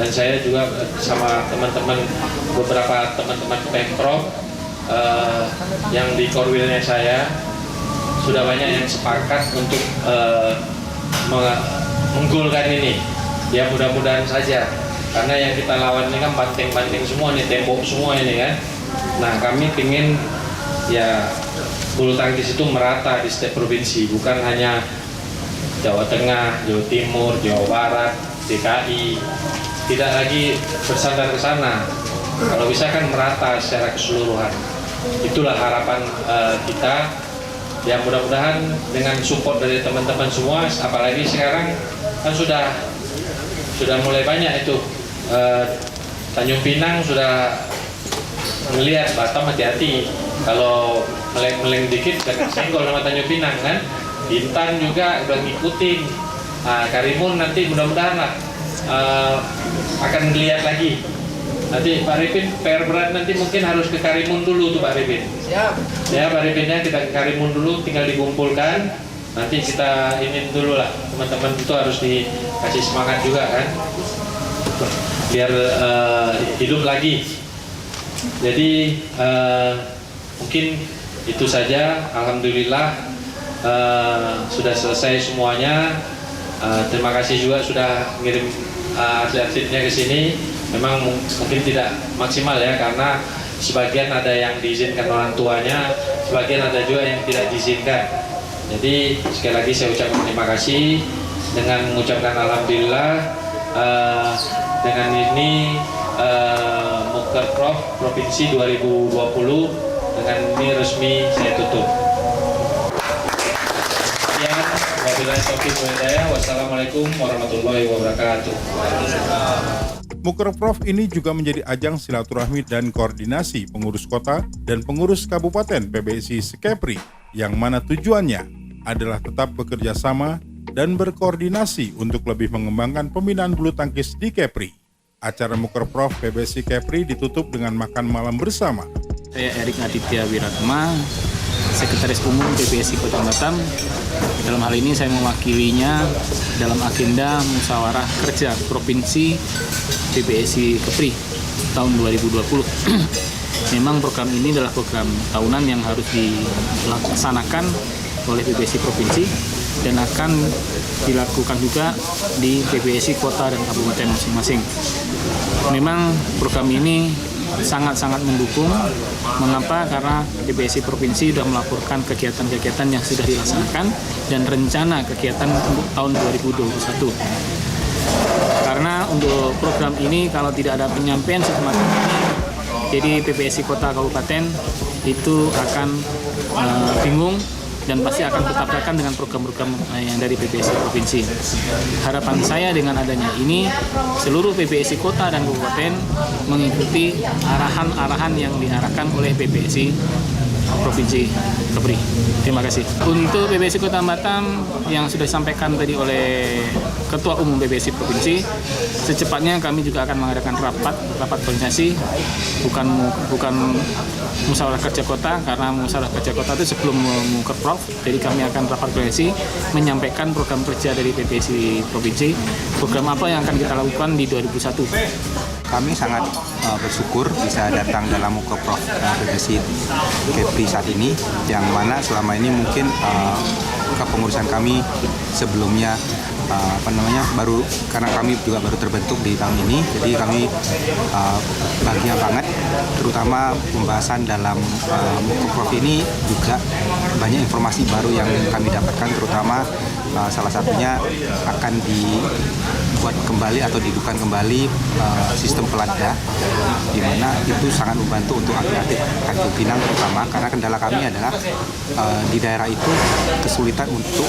Dan saya juga sama teman-teman, beberapa teman-teman Pemprov yang di korwilnya saya sudah banyak yang sepakat untuk menggolkan ini. Ya mudah-mudahan saja, karena yang kita lawan ini kan banting-banting semua nih, tembok semua ini kan. Nah kami ingin ya bulu tangkis itu merata di setiap provinsi, bukan hanya Jawa Tengah, Jawa Timur, Jawa Barat, DKI, tidak lagi bersandar ke sana. Kalau bisa kan merata secara keseluruhan. Itulah harapan kita. Ya mudah-mudahan dengan support dari teman-teman semua, apalagi sekarang kan sudah mulai banyak itu Tanjung Pinang sudah melihat, Batam hati-hati kalau meleng dikit jangan senggol sama Tanjung Pinang kan. Bintan juga udah ngikutin. Karimun nanti mudah-mudahan lah akan dilihat lagi. Nanti Pak Arifin PR berat nanti mungkin harus ke Karimun dulu tuh Pak Arifin. Siap. Ya Pak Arifinnya kita ke Karimun dulu, tinggal dikumpulkan. Nanti kita ini dulu lah, teman-teman itu harus dikasih semangat juga kan, biar hidup lagi. Jadi mungkin itu saja. Alhamdulillah sudah selesai semuanya. Terima kasih juga sudah ngirim atlet-atletnya ke sini. Memang mungkin tidak maksimal ya, karena sebagian ada yang diizinkan orang tuanya, sebagian ada juga yang tidak diizinkan. Jadi sekali lagi saya ucapkan terima kasih dengan mengucapkan alhamdulillah. Dengan ini Muker Prof Provinsi 2020 dengan ini resmi saya tutup. Sekian, wabillahi taufiq wal hidayah. Wassalamualaikum warahmatullahi wabarakatuh. Mukerprof ini juga menjadi ajang silaturahmi dan koordinasi pengurus kota dan pengurus kabupaten PBSI Sekepri, yang mana tujuannya adalah tetap bekerja sama dan berkoordinasi untuk lebih mengembangkan pembinaan bulu tangkis di Kepri. Acara Mukerprof PBSI Kepri ditutup dengan makan malam bersama. Saya Erik Aditya Wiratma, Sekretaris Umum PBSI Kota Batam. Dalam hal ini saya mewakilinya dalam agenda musyawarah kerja Provinsi PBSI Kepri tahun 2020. Memang program ini adalah program tahunan yang harus dilaksanakan oleh PBSI Provinsi dan akan dilakukan juga di PBSI Kota dan Kabupaten masing-masing. Memang program ini sangat-sangat mendukung. Mengapa? Karena PBSI Provinsi sudah melaporkan kegiatan-kegiatan yang sudah dilaksanakan dan rencana kegiatan untuk tahun 2021. Karena untuk program ini kalau tidak ada penyampaian semacam ini, jadi PBSI Kota Kabupaten itu akan bingung dan pasti akan bertabrakan dengan program-program yang dari PBSI Provinsi. Harapan saya dengan adanya ini, seluruh PBSI Kota dan Kabupaten mengikuti arahan-arahan yang diarahkan oleh PBSI Provinsi Kepri. Terima kasih. Untuk PBSI Kota Batam yang sudah disampaikan tadi oleh Ketua Umum PBSI Provinsi, secepatnya kami juga akan mengadakan rapat koordinasi, bukan musyawarah kerja kota, karena musyawarah kerja kota itu sebelum Mukerprof. Jadi kami akan rapat koordinasi menyampaikan program kerja dari PBSI Provinsi, program apa yang akan kita lakukan di 2021. Kami sangat bersyukur bisa datang dalam Mukerprof PBSI Kepri saat ini, yang mana selama ini mungkin kepengurusan kami sebelumnya baru, karena kami juga baru terbentuk di tahun ini, jadi kami bahagia banget, terutama pembahasan dalam Mukerprof ini juga banyak informasi baru yang kami dapatkan, terutama salah satunya akan dibuat kembali atau dihidupkan kembali sistem pelada, di mana itu sangat membantu untuk atlet-atlet Tanjung Pinang terutama, karena kendala kami adalah di daerah itu kesulitan untuk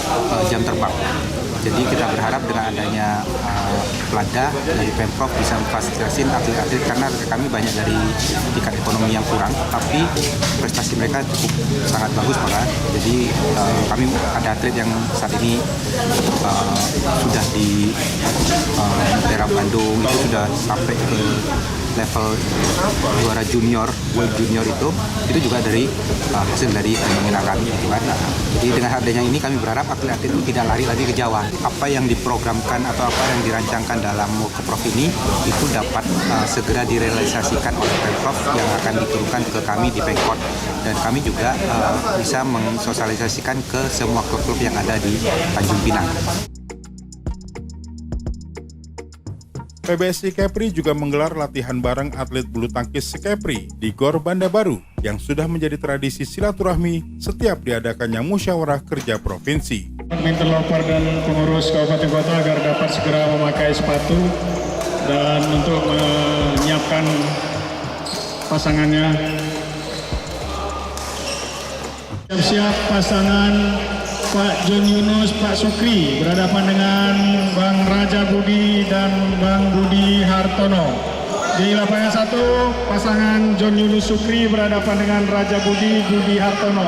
jam terbang. Jadi kita berharap dengan adanya pelada dari Pemprov bisa memfasilitasi atlet-atlet, karena kami banyak dari tingkat ekonomi yang kurang, tapi prestasi mereka cukup sangat bagus malah. Jadi kami ada atlet yang saat ini sudah di daerah Bandung itu sudah sampai ke level juara junior, World Junior itu juga dari hasil dari pembinaan kami gitu kan. Nah, jadi dengan adanya ini kami berharap atlet-atlet itu tidak lari lagi ke Jawa. Apa yang diprogramkan atau apa yang dirancangkan dalam Mukerprof ini itu dapat segera direalisasikan oleh Pemprov yang akan diturunkan ke kami di Pemkot, dan kami juga bisa mensosialisasikan ke semua klub-klub yang ada di Tanjung Pinang. PBSI Kepri juga menggelar latihan bareng atlet bulu tangkis Sekepri di Gor Banda Baru, yang sudah menjadi tradisi silaturahmi setiap diadakannya musyawarah kerja provinsi. Minta loper dan pengurus kabupaten kota agar dapat segera memakai sepatu dan untuk menyiapkan pasangannya. Siap-siap pasangan Pak John Yunus, Pak Sukri berhadapan dengan Bang Raja Budi dan Bang Budi Hartono. Di lapangan 1, pasangan John Yunus Sukri berhadapan dengan Raja Budi Hartono.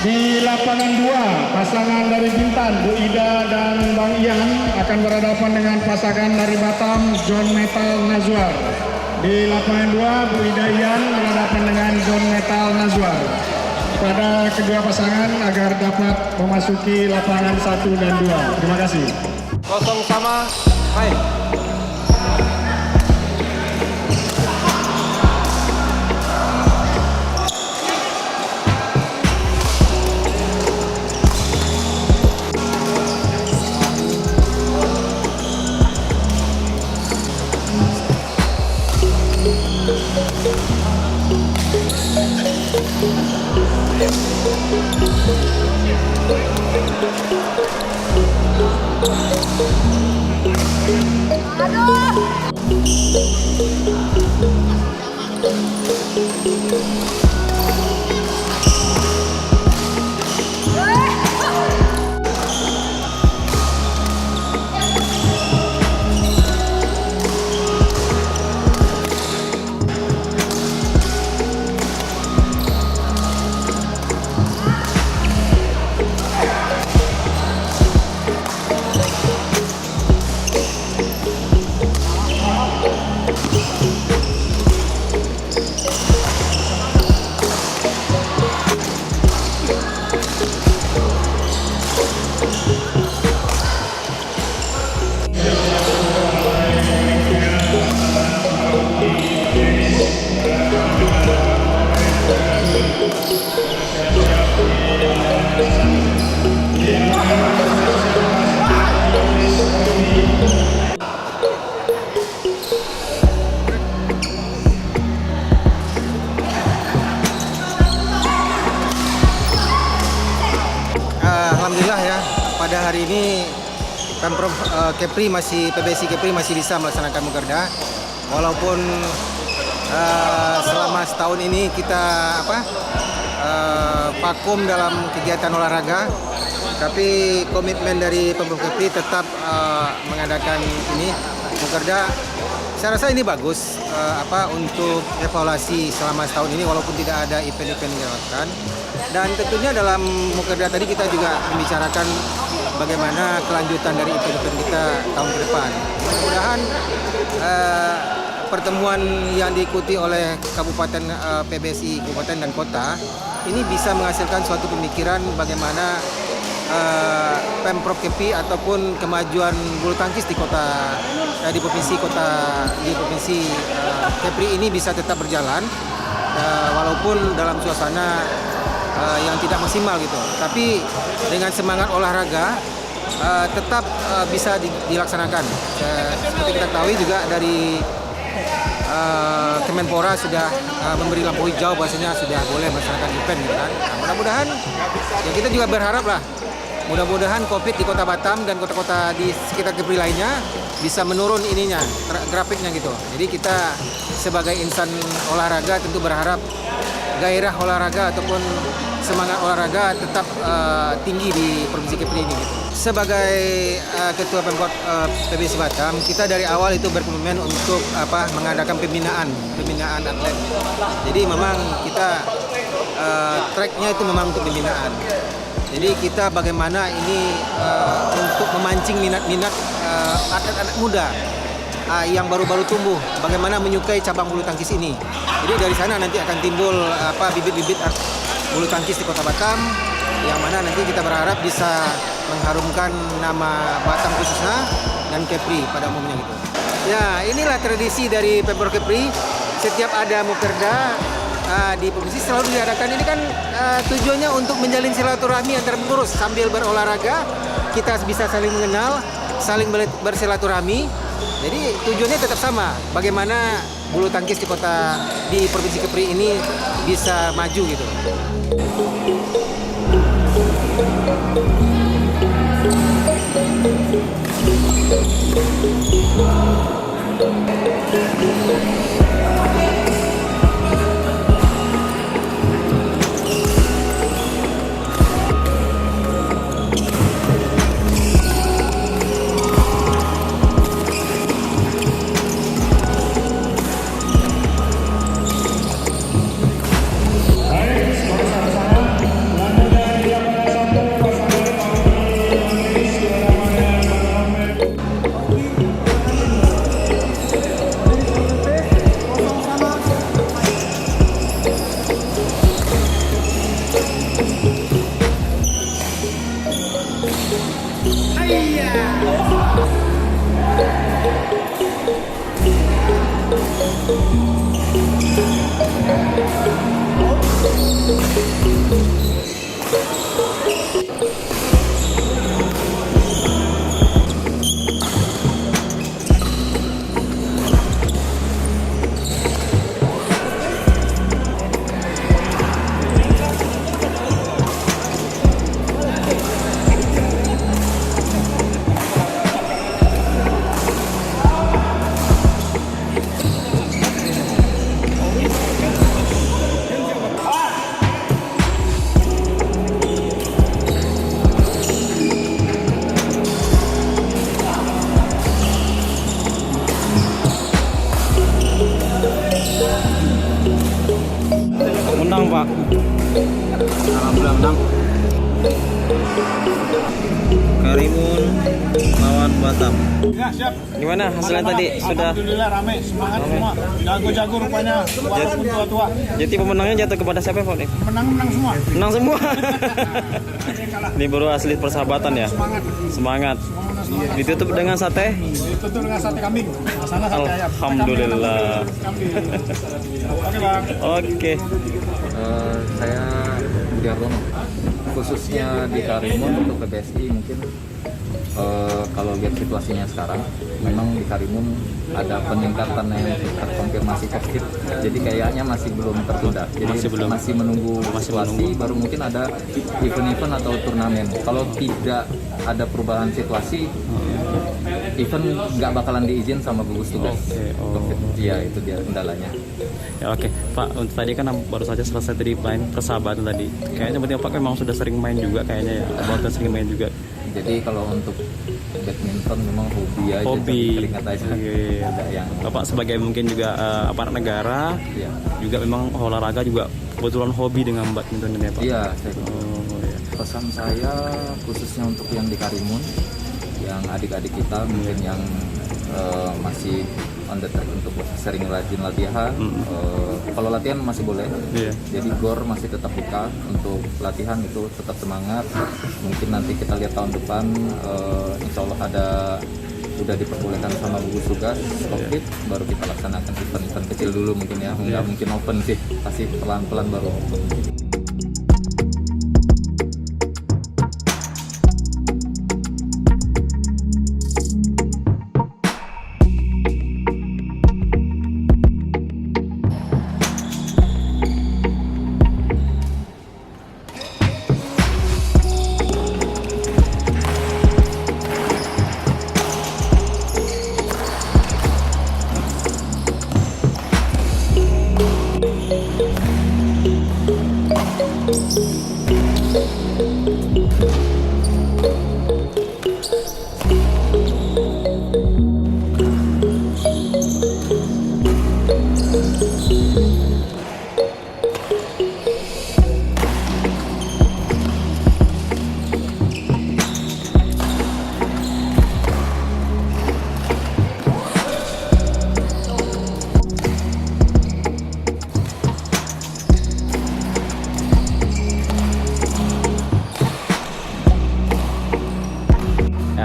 Di lapangan 2, pasangan dari Bintan, Bu Ida dan Bang Ian akan berhadapan dengan pasangan dari Batam, John Metal Nazwar. Di lapangan 2, Bu Ida Ian berhadapan dengan John Metal Nazwar. Pada kedua pasangan agar dapat memasuki lapangan 1 dan 2. Terima kasih. Kosong sama, main. Alhamdulillah ya, pada hari ini Pemprov Kepri PBSI Kepri masih bisa melaksanakan Mukerda, walaupun selama setahun ini kita vakum dalam kegiatan olahraga, tapi komitmen dari Pemprov Kepri tetap mengadakan ini Mukerda. Saya rasa ini bagus untuk evaluasi selama setahun ini, walaupun tidak ada event-event yang dilakukan. Dan tentunya dalam Mukerda tadi kita juga membicarakan bagaimana kelanjutan dari event-event kita tahun ke depan. Mudah-mudahan pertemuan yang diikuti oleh Kabupaten PBSI Kabupaten dan Kota ini bisa menghasilkan suatu pemikiran bagaimana Pemprov Kepri ataupun kemajuan bulu tangkis di provinsi Kepri ini bisa tetap berjalan walaupun dalam suasana yang tidak maksimal gitu. Tapi dengan semangat olahraga tetap bisa dilaksanakan. Seperti kita ketahui juga dari Kemenpora sudah memberi lampu hijau bahwasanya sudah boleh melaksanakan event gitu kan. Nah, mudah-mudahan ya kita juga berharap lah, mudah-mudahan COVID di Kota Batam dan kota-kota di sekitar Kepri lainnya bisa menurun grafiknya gitu. Jadi kita sebagai insan olahraga tentu berharap gairah olahraga ataupun semangat olahraga tetap tinggi di Provinsi Kepri ini gitu. Sebagai Ketua Pemkot PBSI Batam, kita dari awal itu berkomitmen untuk mengadakan pembinaan atlet. Jadi memang kita tracknya itu memang untuk pembinaan. Jadi kita bagaimana ini untuk memancing minat-minat atlet-atlet muda yang baru-baru tumbuh, bagaimana menyukai cabang bulu tangkis ini. Jadi dari sana nanti akan timbul bibit-bibit bulu tangkis di Kota Batam, yang mana nanti kita berharap bisa mengharumkan nama Batam khususnya dan Kepri pada umumnya gitu. Ya, inilah tradisi dari Pemprov Kepri. Setiap ada Mukerda di provinsi selalu diadakan. Ini kan tujuannya untuk menjalin silaturahmi antar pengurus sambil berolahraga. Kita bisa saling mengenal, saling bersilaturahmi. Jadi tujuannya tetap sama. Bagaimana bulu tangkis di Provinsi Kepri ini bisa maju gitu. Menang Pak. Alhamdulillah menang. Karimun lawan Batam. Ya, siap. Gimana hasilnya tadi? Sudah. Alhamdulillah rame, semangat semua. Jago-jago rupanya, walaupun tua-tua. Jadi pemenangnya jatuh kepada siapa Pak? Menang semua. Menang semua. Ini baru asli persahabatan ya. Semangat. Ditutup dengan sate? Ditutup dengan sate kambing. Sana sate ayam. Alhamdulillah. Oke Bang. Oke. Saya Budi Artono, khususnya di Karimun untuk PBSI mungkin kalau lihat situasinya sekarang memang di Karimun ada peningkatan yang terkonfirmasi COVID, jadi kayaknya masih belum tertunda, jadi masih menunggu situasi, baru mungkin ada event-event atau turnamen. Kalau tidak ada perubahan situasi, event nggak bakalan diizin sama gugus tugas. COVID. Iya, itu dia kendalanya. Ya oke, Pak. Untuk tadi kan baru saja selesai tadi main persahabatan tadi. Kayaknya berarti Pak memang sudah sering main juga kayaknya ya. Abang sering main juga. Jadi kalau untuk badminton memang hobi aja. Hobi. Keringat aja. Iya. Ada yang Bapak sebagai mungkin juga aparat negara, juga memang olahraga juga kebetulan hobi dengan badminton ini ya Pak. Iya. Pesan saya khususnya untuk yang di Karimun, yang adik-adik kita mungkin yang masih on the track untuk sering rajin latihan. Kalau latihan masih boleh, jadi GOR masih tetap buka untuk latihan, itu tetap semangat. Mungkin nanti kita lihat tahun depan, insya Allah udah diperbolehkan sama gugus tugas COVID, baru kita laksanakan event-event kecil dulu mungkin ya, nggak mungkin open sih, pasti pelan-pelan baru open.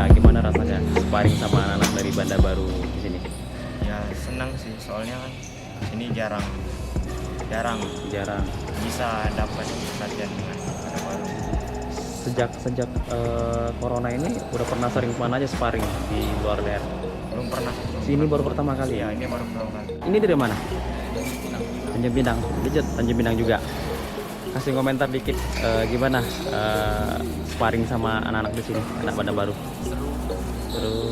Gimana rasanya sparring sama anak-anak dari Banda Baru di sini? Ya senang sih, soalnya kan ini jarang bisa dapat latihan dengan Banda Baru. Sejak corona ini udah pernah sering kemana aja sparring di luar daerah? Belum pernah. Sini baru pertama kali? Iya, ini baru pertama kali. Ini dari mana? Tanjung Pinang. Legit Tanjung Pinang juga. Kasih komentar dikit gimana sparring sama anak-anak di sini, anak Banda Baru. Seru.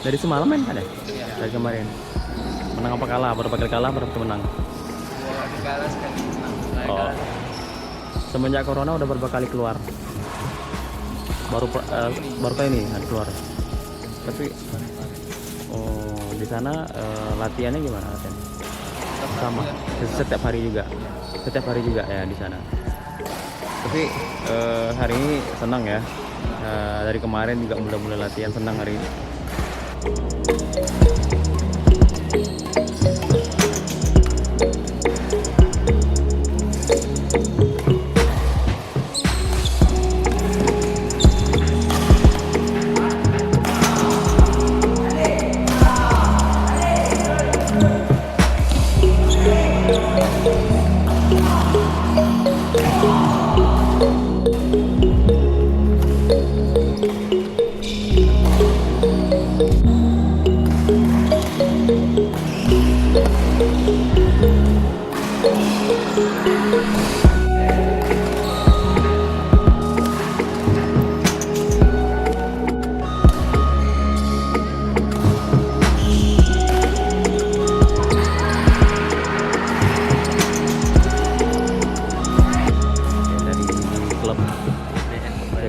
Dari semalam main ada? Dari kemarin. Menang apa kalah? Berapa kali kalah? Berapa menang? 2 kali kalah, sekali menang. Oh. Semenjak corona udah berapa kali keluar? Baru kali ini ada keluar. Tapi di sana latihannya gimana? Sama. Setiap hari juga ya di sana. Tapi hari ini senang ya. Dari kemarin juga mulai latihan, senang hari ini.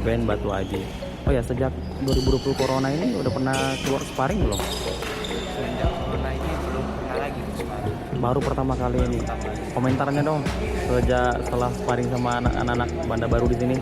CBN Batu Aji. Oh ya, sejak 2020 corona ini udah pernah keluar sparring belum? Sejak corona ini belum pernah lagi sparring. Baru pertama kali ini. Komentarnya dong, setelah sparring sama anak-anak Banda Baru di sini.